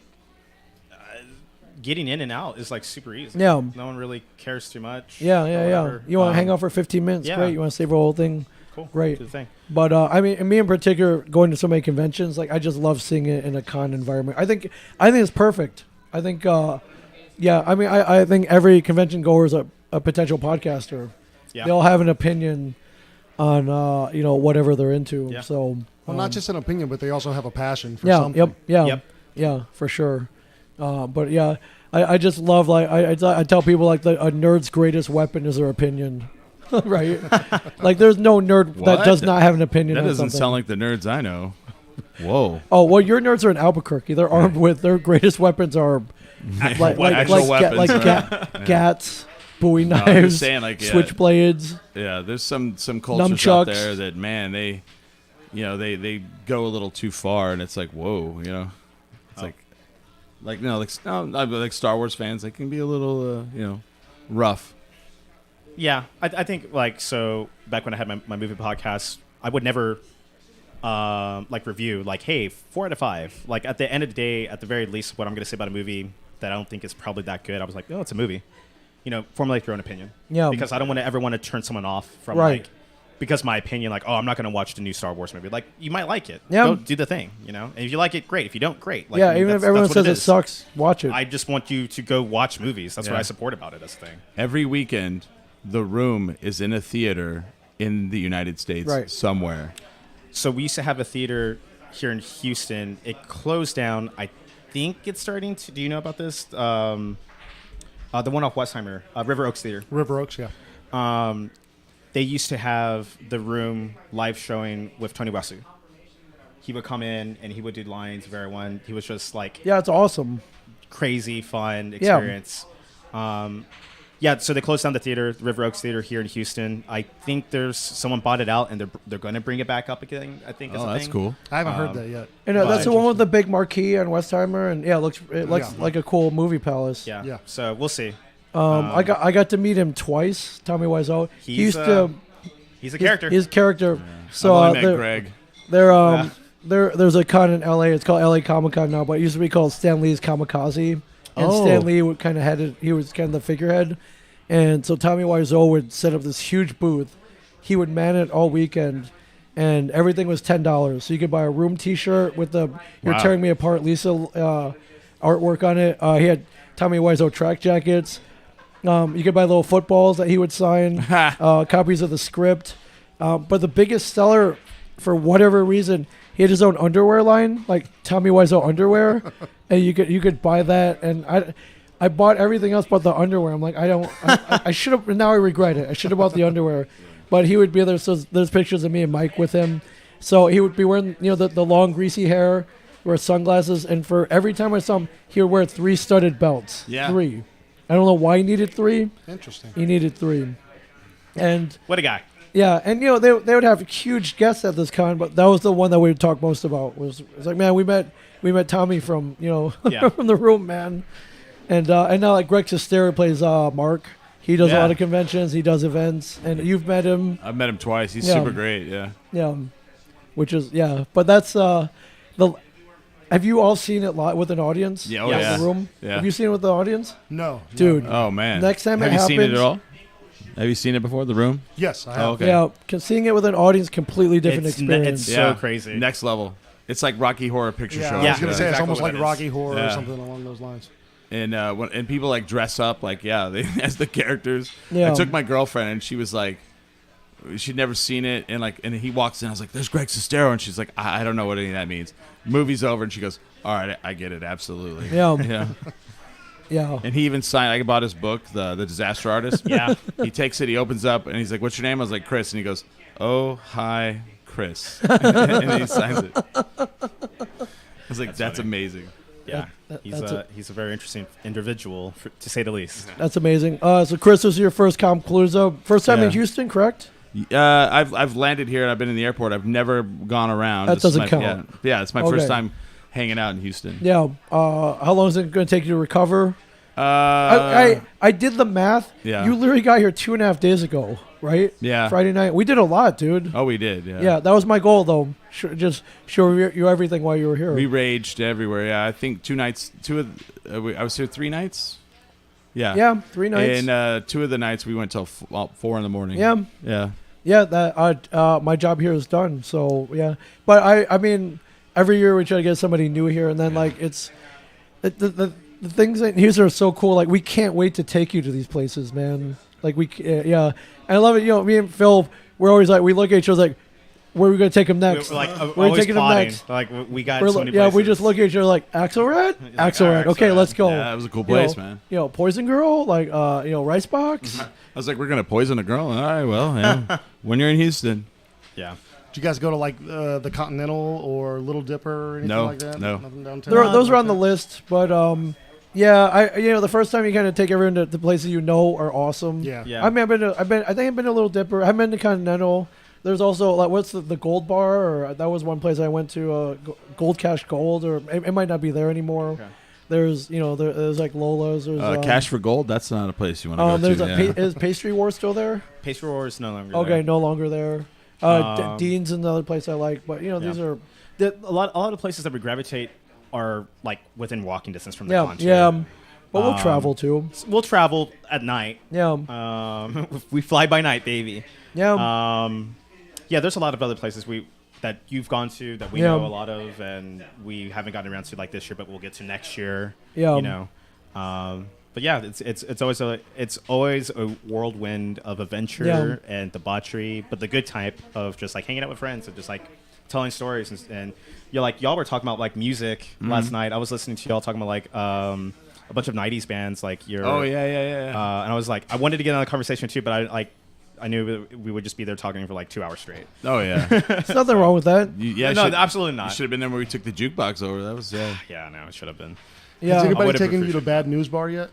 [SPEAKER 4] getting in and out is like super easy.
[SPEAKER 1] Yeah.
[SPEAKER 4] No one really cares too much.
[SPEAKER 1] yeah.
[SPEAKER 4] or whatever.
[SPEAKER 1] You want to hang out for 15 minutes?
[SPEAKER 4] yeah.
[SPEAKER 1] Great. You want to save the whole thing?
[SPEAKER 4] Cool.
[SPEAKER 1] Great.
[SPEAKER 4] Do the thing.
[SPEAKER 1] But I mean, and me in particular, going to so many conventions, like I just love seeing it in a con environment. I think it's perfect. I think, yeah. I mean, I think every convention goer is a potential podcaster.
[SPEAKER 4] Yeah.
[SPEAKER 1] They all have an opinion on whatever they're into.
[SPEAKER 4] Yeah.
[SPEAKER 1] So
[SPEAKER 2] well, not just an opinion, but they also have a passion for
[SPEAKER 1] yeah,
[SPEAKER 2] something.
[SPEAKER 1] yeah, for sure. But yeah, I just love I tell people like a nerd's greatest weapon is their opinion. Right? Like there's no nerd that
[SPEAKER 3] What?
[SPEAKER 1] does not have an opinion.
[SPEAKER 3] That
[SPEAKER 1] on
[SPEAKER 3] doesn't
[SPEAKER 1] something.
[SPEAKER 3] sound like the nerds I know. Whoa.
[SPEAKER 1] Oh well, your nerds are in Albuquerque. They're armed with their greatest weapons are like
[SPEAKER 3] Actual weapons,
[SPEAKER 1] gats, Bowie
[SPEAKER 3] No, I'm
[SPEAKER 1] knives,
[SPEAKER 3] just saying, like, yeah.
[SPEAKER 1] switchblades.
[SPEAKER 3] Yeah, there's some cultures
[SPEAKER 1] Nunchucks.
[SPEAKER 3] out there that, man, they go a little too far, and it's like, whoa, it's like Star Wars fans, they can be a little, rough.
[SPEAKER 4] Yeah, I think so. Back when I had my movie podcast, I would never review hey 4 out of 5. Like at the end of the day, at the very least, what I'm going to say about a movie that I don't think is probably that good, I was like, no, it's a movie. Formulate your own opinion.
[SPEAKER 1] Yeah.
[SPEAKER 4] Because I don't want to ever want to turn someone off from
[SPEAKER 1] Right.
[SPEAKER 4] because my opinion, I'm not going to watch the new Star Wars movie. Like you might like it.
[SPEAKER 1] Yeah.
[SPEAKER 4] Go do the thing. And if you like it, great. If you don't, great. Like,
[SPEAKER 1] Yeah,
[SPEAKER 4] I mean,
[SPEAKER 1] even if
[SPEAKER 4] that's
[SPEAKER 1] everyone
[SPEAKER 4] what
[SPEAKER 1] says it
[SPEAKER 4] is.
[SPEAKER 1] sucks, watch it.
[SPEAKER 4] I just want you to go watch movies. That's what
[SPEAKER 3] Yeah.
[SPEAKER 4] I support about it as a thing.
[SPEAKER 3] Every weekend, The Room is in a theater in the United States
[SPEAKER 1] Right.
[SPEAKER 3] somewhere.
[SPEAKER 4] So we used to have a theater here in Houston. It closed down. I think it's starting to. Do you know about this? The one off Westheimer, River Oaks Theater.
[SPEAKER 2] River Oaks, yeah.
[SPEAKER 4] They used to have The Room live showing with Tony Wasu. He would come in and he would do lines of everyone. He was just like
[SPEAKER 1] Yeah, it's awesome.
[SPEAKER 4] crazy fun experience. So they closed down the theater, the River Oaks Theater here in Houston. I think there's someone bought it out and they're going to bring it back up again. I think.
[SPEAKER 3] Oh, that's cool.
[SPEAKER 2] I haven't heard that yet.
[SPEAKER 1] And that's the one with
[SPEAKER 2] Interesting.
[SPEAKER 1] the big marquee on Westheimer, and it looks like a cool movie palace.
[SPEAKER 4] Yeah.
[SPEAKER 2] Yeah.
[SPEAKER 4] So we'll see.
[SPEAKER 1] I got to meet him twice. Tommy Wiseau. He
[SPEAKER 4] He's,
[SPEAKER 1] used to.
[SPEAKER 4] He's a character.
[SPEAKER 1] His character. So
[SPEAKER 3] I've only met Greg.
[SPEAKER 1] there's a con in LA. It's called LA Comic Con now, but it used to be called Stan Lee's Kamikaze. And Stan Lee would kind of had it. He was kind of the figurehead, and so Tommy Wiseau would set up this huge booth. He would man it all weekend, and everything was $10. So you could buy a Room T-shirt with the "You're
[SPEAKER 3] Wow.
[SPEAKER 1] Tearing Me Apart" Lisa artwork on it. He had Tommy Wiseau track jackets. You could buy little footballs that he would sign, copies of the script. But the biggest seller, for whatever reason, he had his own underwear line, like Tommy Wiseau underwear, and you could buy that. And I bought everything else but the underwear. I'm like, I should have. Now I regret it. I should have bought the underwear. But he would be there. So there's pictures of me and Mike with him. So he would be wearing the long greasy hair, wear sunglasses, and for every time I saw him, he would wear 3 studded belts.
[SPEAKER 3] Yeah.
[SPEAKER 1] 3. I don't know why he needed 3.
[SPEAKER 2] Interesting.
[SPEAKER 1] He needed 3. And
[SPEAKER 4] What a guy.
[SPEAKER 1] yeah, and they would have huge guests at this con, but that was the one that we would talk most about. Was like, man, we met Tommy from
[SPEAKER 4] Yeah.
[SPEAKER 1] from The Room, man, and now like Greg Sestero plays Mark. He does a
[SPEAKER 3] Yeah.
[SPEAKER 1] lot of conventions. He does events, and you've met him.
[SPEAKER 3] I've met him twice. He's
[SPEAKER 1] Yeah.
[SPEAKER 3] super great. Yeah.
[SPEAKER 1] Yeah, which is but that's the. Have you all seen it live with an audience?
[SPEAKER 3] Yeah,
[SPEAKER 4] oh,
[SPEAKER 1] At
[SPEAKER 3] yeah.
[SPEAKER 1] The Room.
[SPEAKER 3] Yeah.
[SPEAKER 1] Have you seen it with the audience,
[SPEAKER 2] No.
[SPEAKER 1] dude?
[SPEAKER 3] Oh man.
[SPEAKER 1] Next time
[SPEAKER 3] have
[SPEAKER 1] it
[SPEAKER 3] you seen it
[SPEAKER 1] happens-
[SPEAKER 3] at all? Have you seen it before? The Room.
[SPEAKER 2] Yes, I have.
[SPEAKER 3] Oh, okay.
[SPEAKER 1] Yeah, seeing it with an audience, completely different
[SPEAKER 4] It's
[SPEAKER 1] experience.
[SPEAKER 4] so crazy.
[SPEAKER 3] Next level. It's like Rocky Horror Picture
[SPEAKER 2] Yeah,
[SPEAKER 3] Show.
[SPEAKER 2] I
[SPEAKER 4] Yeah.
[SPEAKER 2] was going to say, it's
[SPEAKER 4] Exactly
[SPEAKER 2] almost
[SPEAKER 4] what
[SPEAKER 2] like
[SPEAKER 4] it is.
[SPEAKER 2] Rocky Horror or
[SPEAKER 3] Yeah.
[SPEAKER 2] something along those lines.
[SPEAKER 3] And people like dress up like they as the characters.
[SPEAKER 1] Yeah.
[SPEAKER 3] I took my girlfriend and she was like, she'd never seen it, and he walks in. I was like, "There's Greg Sestero," and she's like, "I don't know what any of that means." Movie's over, and she goes, "All right, I get it, absolutely."
[SPEAKER 1] Yeah.
[SPEAKER 3] Yeah.
[SPEAKER 1] Yeah.
[SPEAKER 3] And he even signed. I bought his book, the Disaster Artist.
[SPEAKER 4] Yeah.
[SPEAKER 3] He takes it. He opens up, and he's like, "What's your name?" I was like, "Chris," and he goes, "Oh, hi, Chris," and then he signs it. I was like, "That's
[SPEAKER 4] funny.
[SPEAKER 3] amazing."
[SPEAKER 4] Yeah.
[SPEAKER 1] That's
[SPEAKER 4] He's a very interesting individual, to say the least.
[SPEAKER 1] That's amazing. So Chris, this is your first Compalooza. First time in
[SPEAKER 3] Yeah.
[SPEAKER 1] Houston, correct?
[SPEAKER 3] I've landed here and I've been in the airport. I've never gone around.
[SPEAKER 1] That
[SPEAKER 3] This is
[SPEAKER 1] doesn't
[SPEAKER 3] my-
[SPEAKER 1] count.
[SPEAKER 3] Yeah, it's my
[SPEAKER 1] Okay.
[SPEAKER 3] first time hanging out in Houston.
[SPEAKER 1] Yeah. How long is it going to take you to recover?
[SPEAKER 3] Uh,
[SPEAKER 1] I did the math.
[SPEAKER 3] Yeah.
[SPEAKER 1] You literally got here 2.5 days ago, right?
[SPEAKER 3] Yeah.
[SPEAKER 1] Friday night. We did a lot, dude.
[SPEAKER 3] Oh, we did. Yeah.
[SPEAKER 1] Yeah, that was my goal, though. Just show you everything while you were here.
[SPEAKER 3] We raged everywhere. Yeah, I think 2 nights. I was here 3 nights. Yeah.
[SPEAKER 1] yeah, 3 nights.
[SPEAKER 3] And 2 of the nights we went till 4 in the morning.
[SPEAKER 1] yeah.
[SPEAKER 3] Yeah.
[SPEAKER 1] Yeah, that my job here is done. So yeah, but I mean, every year we try to get somebody new here, and then like it's the things in Houston are so cool. Like we can't wait to take you to these places, man. Like yeah, and I love it. Me and Phil, we're always like we look at each other like, where are we gonna take him next?
[SPEAKER 4] We're like,
[SPEAKER 1] We're
[SPEAKER 4] always
[SPEAKER 1] taking him
[SPEAKER 4] plotting.
[SPEAKER 1] next.
[SPEAKER 4] Like, we got
[SPEAKER 1] We're
[SPEAKER 4] so
[SPEAKER 1] like-
[SPEAKER 4] many
[SPEAKER 1] yeah,
[SPEAKER 4] places.
[SPEAKER 1] we just look at each other like Axelrad,
[SPEAKER 4] Like,
[SPEAKER 1] Axelrad. Okay,
[SPEAKER 4] Axelrad.
[SPEAKER 1] let's go.
[SPEAKER 3] Yeah, that was a cool
[SPEAKER 1] You know,
[SPEAKER 3] place, man.
[SPEAKER 1] Poison Girl, like Rice Box.
[SPEAKER 3] I was like, we're gonna poison a girl. All right, well, yeah. When you're in Houston.
[SPEAKER 4] Yeah.
[SPEAKER 2] Did you guys go to like the Continental or Little Dipper or anything
[SPEAKER 3] No,
[SPEAKER 2] like that?
[SPEAKER 3] no.
[SPEAKER 2] Nothing downtown?
[SPEAKER 1] Those are on the list, but yeah, the first time you kind of take everyone to the places you know are awesome.
[SPEAKER 2] Yeah.
[SPEAKER 4] Yeah.
[SPEAKER 1] I think I've been to Little Dipper. I've been to Continental. There's also like what's the Gold Bar, or that was one place I went to. Gold Cash Gold, or it might not be there anymore.
[SPEAKER 4] Okay.
[SPEAKER 1] There's there's like Lola's. There's
[SPEAKER 3] Cash for Gold. That's not a place you want to go
[SPEAKER 1] There's
[SPEAKER 3] to. Yeah.
[SPEAKER 1] is Pastry War still there?
[SPEAKER 4] Pastry War is no longer
[SPEAKER 1] Okay,
[SPEAKER 4] there.
[SPEAKER 1] no longer there. Dean's another place I like, but these are
[SPEAKER 4] A lot of places that we gravitate are like within walking distance from the
[SPEAKER 1] yeah
[SPEAKER 4] con, too.
[SPEAKER 1] yeah. But we'll travel too.
[SPEAKER 4] We'll travel at night.
[SPEAKER 1] Yeah
[SPEAKER 4] We fly by night, baby.
[SPEAKER 1] yeah.
[SPEAKER 4] Yeah, there's a lot of other places that you've gone to that we
[SPEAKER 1] Yeah.
[SPEAKER 4] know a lot of, and we haven't gotten around to like this year, but we'll get to next year.
[SPEAKER 1] Yeah.
[SPEAKER 4] But But yeah, it's always a whirlwind of adventure and debauchery, but the good type of just like hanging out with friends and just like telling stories and y'all were talking about like music last night. I was listening to y'all talking about like a bunch of 90s bands like your and I was like, I wanted to get on a conversation too, but I knew we would just be there talking for like 2 hours straight.
[SPEAKER 3] Oh yeah.
[SPEAKER 1] There's nothing wrong with that.
[SPEAKER 4] No, absolutely not.
[SPEAKER 3] You should have been there when we took the jukebox over. That was
[SPEAKER 4] yeah, no, it should have been.
[SPEAKER 1] Yeah.
[SPEAKER 2] Has anybody
[SPEAKER 4] would've
[SPEAKER 2] taken you to
[SPEAKER 4] appreciated
[SPEAKER 2] Bad News Bar yet?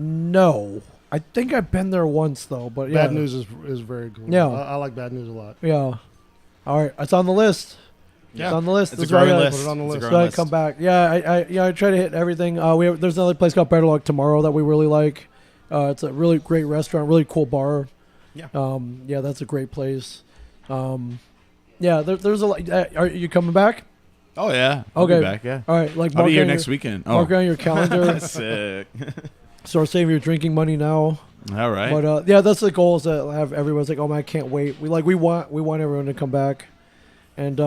[SPEAKER 1] No. I think I've been there once though, but yeah.
[SPEAKER 2] Bad News is very cool.
[SPEAKER 1] Yeah.
[SPEAKER 2] I like Bad News a lot.
[SPEAKER 1] Yeah. All right, it's on the list.
[SPEAKER 2] Yeah.
[SPEAKER 1] It's on the list.
[SPEAKER 4] It's a
[SPEAKER 1] This is why I
[SPEAKER 4] growing
[SPEAKER 1] gotta-
[SPEAKER 4] list.
[SPEAKER 2] Put it on the
[SPEAKER 4] It's a
[SPEAKER 2] list.
[SPEAKER 4] growing
[SPEAKER 1] So I
[SPEAKER 4] list.
[SPEAKER 1] come back. Yeah, I try to hit everything. There's another place called Better Luck Tomorrow that we really like. It's a really great restaurant, really cool bar.
[SPEAKER 4] Yeah.
[SPEAKER 1] Yeah, that's a great place. Yeah, there's a lot. Are you coming back?
[SPEAKER 3] Oh yeah. I'll be
[SPEAKER 1] Okay.
[SPEAKER 3] back. Yeah.
[SPEAKER 1] All right, like
[SPEAKER 3] I'll be here
[SPEAKER 1] on
[SPEAKER 3] next
[SPEAKER 1] your,
[SPEAKER 3] weekend.
[SPEAKER 1] Mark it on your calendar.
[SPEAKER 4] Sick.
[SPEAKER 1] Start saving your drinking money now.
[SPEAKER 3] All right.
[SPEAKER 1] But yeah, that's the goal. Is that have everyone's like, oh man, I can't wait. We want everyone to come back. And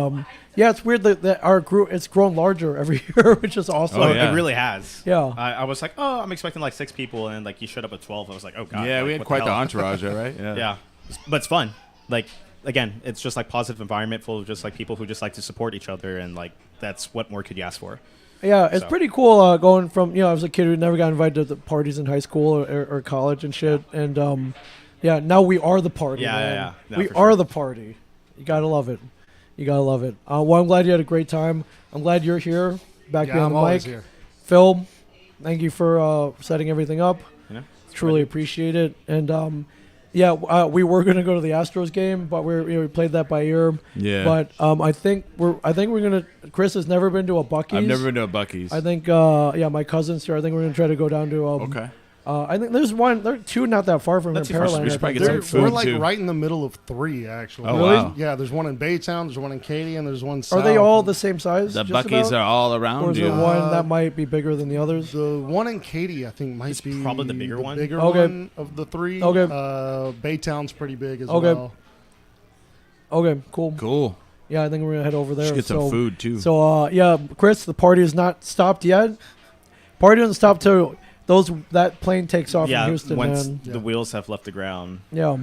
[SPEAKER 1] yeah, it's weird that our group it's grown larger every year, which is awesome.
[SPEAKER 3] Oh, yeah.
[SPEAKER 4] It really has.
[SPEAKER 1] Yeah.
[SPEAKER 4] I was like, oh, I'm expecting like 6 people, and like you showed up at 12. I was like, oh god.
[SPEAKER 3] yeah,
[SPEAKER 4] like,
[SPEAKER 3] we had
[SPEAKER 4] what
[SPEAKER 3] quite the
[SPEAKER 4] hell?
[SPEAKER 3] entourage there, right?
[SPEAKER 4] Yeah, but it's fun. Like again, it's just like positive environment full of just like people who just like to support each other, and like that's what more could you ask for?
[SPEAKER 1] Yeah, it's
[SPEAKER 4] So.
[SPEAKER 1] pretty cool going from, I was a kid who never got invited to the parties in high school or college and shit. And yeah, now we are the party.
[SPEAKER 4] Yeah,
[SPEAKER 1] man.
[SPEAKER 4] yeah. No,
[SPEAKER 1] we
[SPEAKER 4] for
[SPEAKER 1] are
[SPEAKER 4] sure.
[SPEAKER 1] the party. You got to love it. You got to love it. Well, I'm glad you had a great time. I'm glad you're here, back
[SPEAKER 2] Yeah,
[SPEAKER 1] behind
[SPEAKER 2] I'm
[SPEAKER 1] the
[SPEAKER 2] always
[SPEAKER 1] mic.
[SPEAKER 2] here.
[SPEAKER 1] Phil, thank you for setting everything up.
[SPEAKER 4] You know?
[SPEAKER 1] Truly appreciate it. And yeah, we were going to go to the Astros game, but we played that by ear.
[SPEAKER 3] Yeah.
[SPEAKER 1] But I think we're gonna. Chris has never been to a Buc-ee's.
[SPEAKER 3] I've never been to a Buc-ee's.
[SPEAKER 1] I think yeah, my cousin's here. I think we're gonna try to go down to.
[SPEAKER 3] Okay.
[SPEAKER 1] I think there's two not that far from
[SPEAKER 4] Not
[SPEAKER 1] here.
[SPEAKER 4] too far, so
[SPEAKER 1] Pearland,
[SPEAKER 3] we should
[SPEAKER 1] I
[SPEAKER 3] probably
[SPEAKER 1] think.
[SPEAKER 3] get some
[SPEAKER 2] We're
[SPEAKER 3] food,
[SPEAKER 2] like
[SPEAKER 3] too.
[SPEAKER 2] right in the middle of 3, actually.
[SPEAKER 3] Oh, Really? wow.
[SPEAKER 2] Yeah, there's one in Baytown, there's one in Katy, and there's one south.
[SPEAKER 1] Are they all the same size?
[SPEAKER 3] The
[SPEAKER 1] just
[SPEAKER 3] Buc-ee's
[SPEAKER 1] about?
[SPEAKER 3] are all
[SPEAKER 1] Or
[SPEAKER 3] around
[SPEAKER 1] is
[SPEAKER 3] you.
[SPEAKER 1] there one that might be bigger than the others?
[SPEAKER 2] The one in Katy, I think, might
[SPEAKER 4] It's
[SPEAKER 2] be
[SPEAKER 4] probably the bigger one.
[SPEAKER 2] Bigger
[SPEAKER 1] Okay.
[SPEAKER 2] one of the 3.
[SPEAKER 1] Okay.
[SPEAKER 2] Baytown's pretty big as
[SPEAKER 1] Okay.
[SPEAKER 2] well.
[SPEAKER 1] Okay, cool.
[SPEAKER 3] Cool.
[SPEAKER 1] Yeah, I think we're gonna head over there.
[SPEAKER 3] Should get some food too.
[SPEAKER 1] So yeah, Chris, the party is not stopped yet. Party doesn't stop till that plane takes off
[SPEAKER 4] Yeah,
[SPEAKER 1] from Houston,
[SPEAKER 4] once
[SPEAKER 1] man.
[SPEAKER 4] the wheels have left the ground.
[SPEAKER 1] Yeah.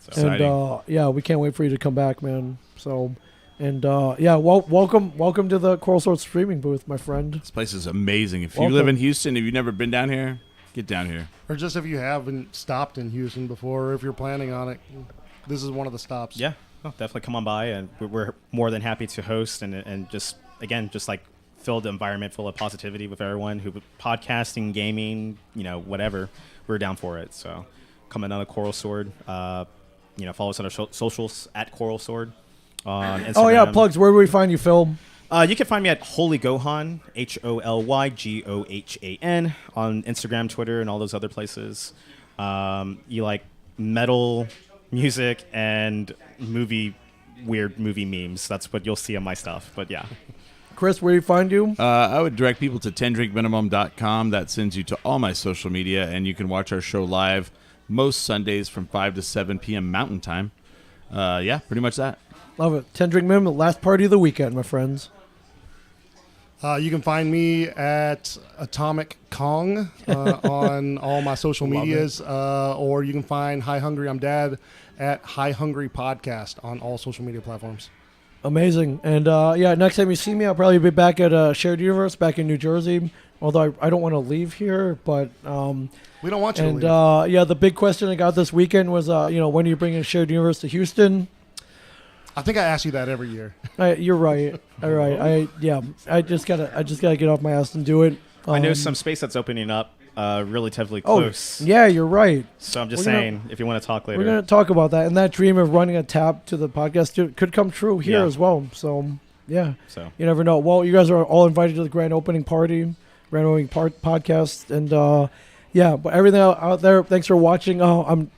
[SPEAKER 4] So.
[SPEAKER 1] And
[SPEAKER 3] Exciting.
[SPEAKER 1] yeah, we can't wait for you to come back, man. So, and yeah, welcome to the Coral Sword streaming booth, my friend.
[SPEAKER 3] This place is amazing. If you
[SPEAKER 1] Welcome.
[SPEAKER 3] live in Houston, if you've never been down here, get down here.
[SPEAKER 2] Or just if you haven't stopped in Houston before, or if you're planning on it, this is one of the stops.
[SPEAKER 4] Yeah, no, definitely come on by, and we're more than happy to host and just again just like fill the environment full of positivity with everyone who podcasting, gaming, whatever. We're down for it. So coming on a Coral Sword. Follow us on our socials at Coral Sword on Instagram.
[SPEAKER 1] Oh yeah, plugs. Where do we find you, Phil?
[SPEAKER 4] You can find me at Holy Gohan, HOLYGOHAN, on Instagram, Twitter, and all those other places. You like metal music and weird movie memes. That's what you'll see on my stuff. But yeah.
[SPEAKER 1] Chris, where do you find you?
[SPEAKER 3] I would direct people to 10drinkminimum.com. That sends you to all my social media, and you can watch our show live most Sundays from 5 to 7 p.m. Mountain Time. Yeah, pretty much that.
[SPEAKER 1] Love it. 10 Drink Minimum, the last party of the weekend, my friends.
[SPEAKER 2] You can find me at Atomic Kong on all my social
[SPEAKER 1] Love
[SPEAKER 2] medias, or you can find Hi Hungry I'm Dad at Hi Hungry Podcast on all social media platforms.
[SPEAKER 1] Amazing. And yeah, next time you see me, I'll probably be back at Shared Universe back in New Jersey. Although I don't want to leave here, but
[SPEAKER 2] We don't want you
[SPEAKER 1] and
[SPEAKER 2] to leave.
[SPEAKER 1] yeah, the big question I got this weekend was when are you bringing Shared Universe to Houston?
[SPEAKER 2] I think I ask you that every year.
[SPEAKER 1] You're right. All right. I just gotta get off my ass and do it.
[SPEAKER 4] I know some space that's opening up relatively
[SPEAKER 1] Oh,
[SPEAKER 4] close.
[SPEAKER 1] yeah, you're right.
[SPEAKER 4] So I'm just
[SPEAKER 1] We're gonna-
[SPEAKER 4] saying, if you want to talk later.
[SPEAKER 1] We're gonna talk about that, and that dream of running a tap to the podcast could come true here
[SPEAKER 4] Yeah.
[SPEAKER 1] as well. So yeah,
[SPEAKER 4] So
[SPEAKER 1] you never know. Well, you guys are all invited to the grand opening party, grand opening podcast, and yeah. But everything out there, thanks for watching. I'm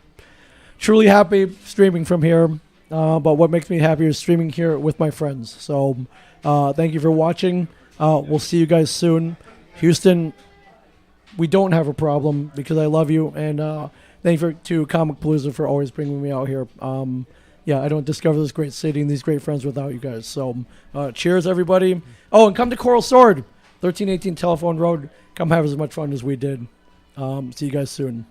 [SPEAKER 1] truly happy streaming from here. But what makes me happier is streaming here with my friends. So thank you for watching. We'll see you guys soon. Houston, we don't have a problem because I love you. And thank you to Comic Palooza for always bringing me out here. Yeah, I don't discover this great city and these great friends without you guys. So cheers, everybody. Oh, and come to Coral Sword, 1318 Telephone Road. Come have as much fun as we did. See you guys soon.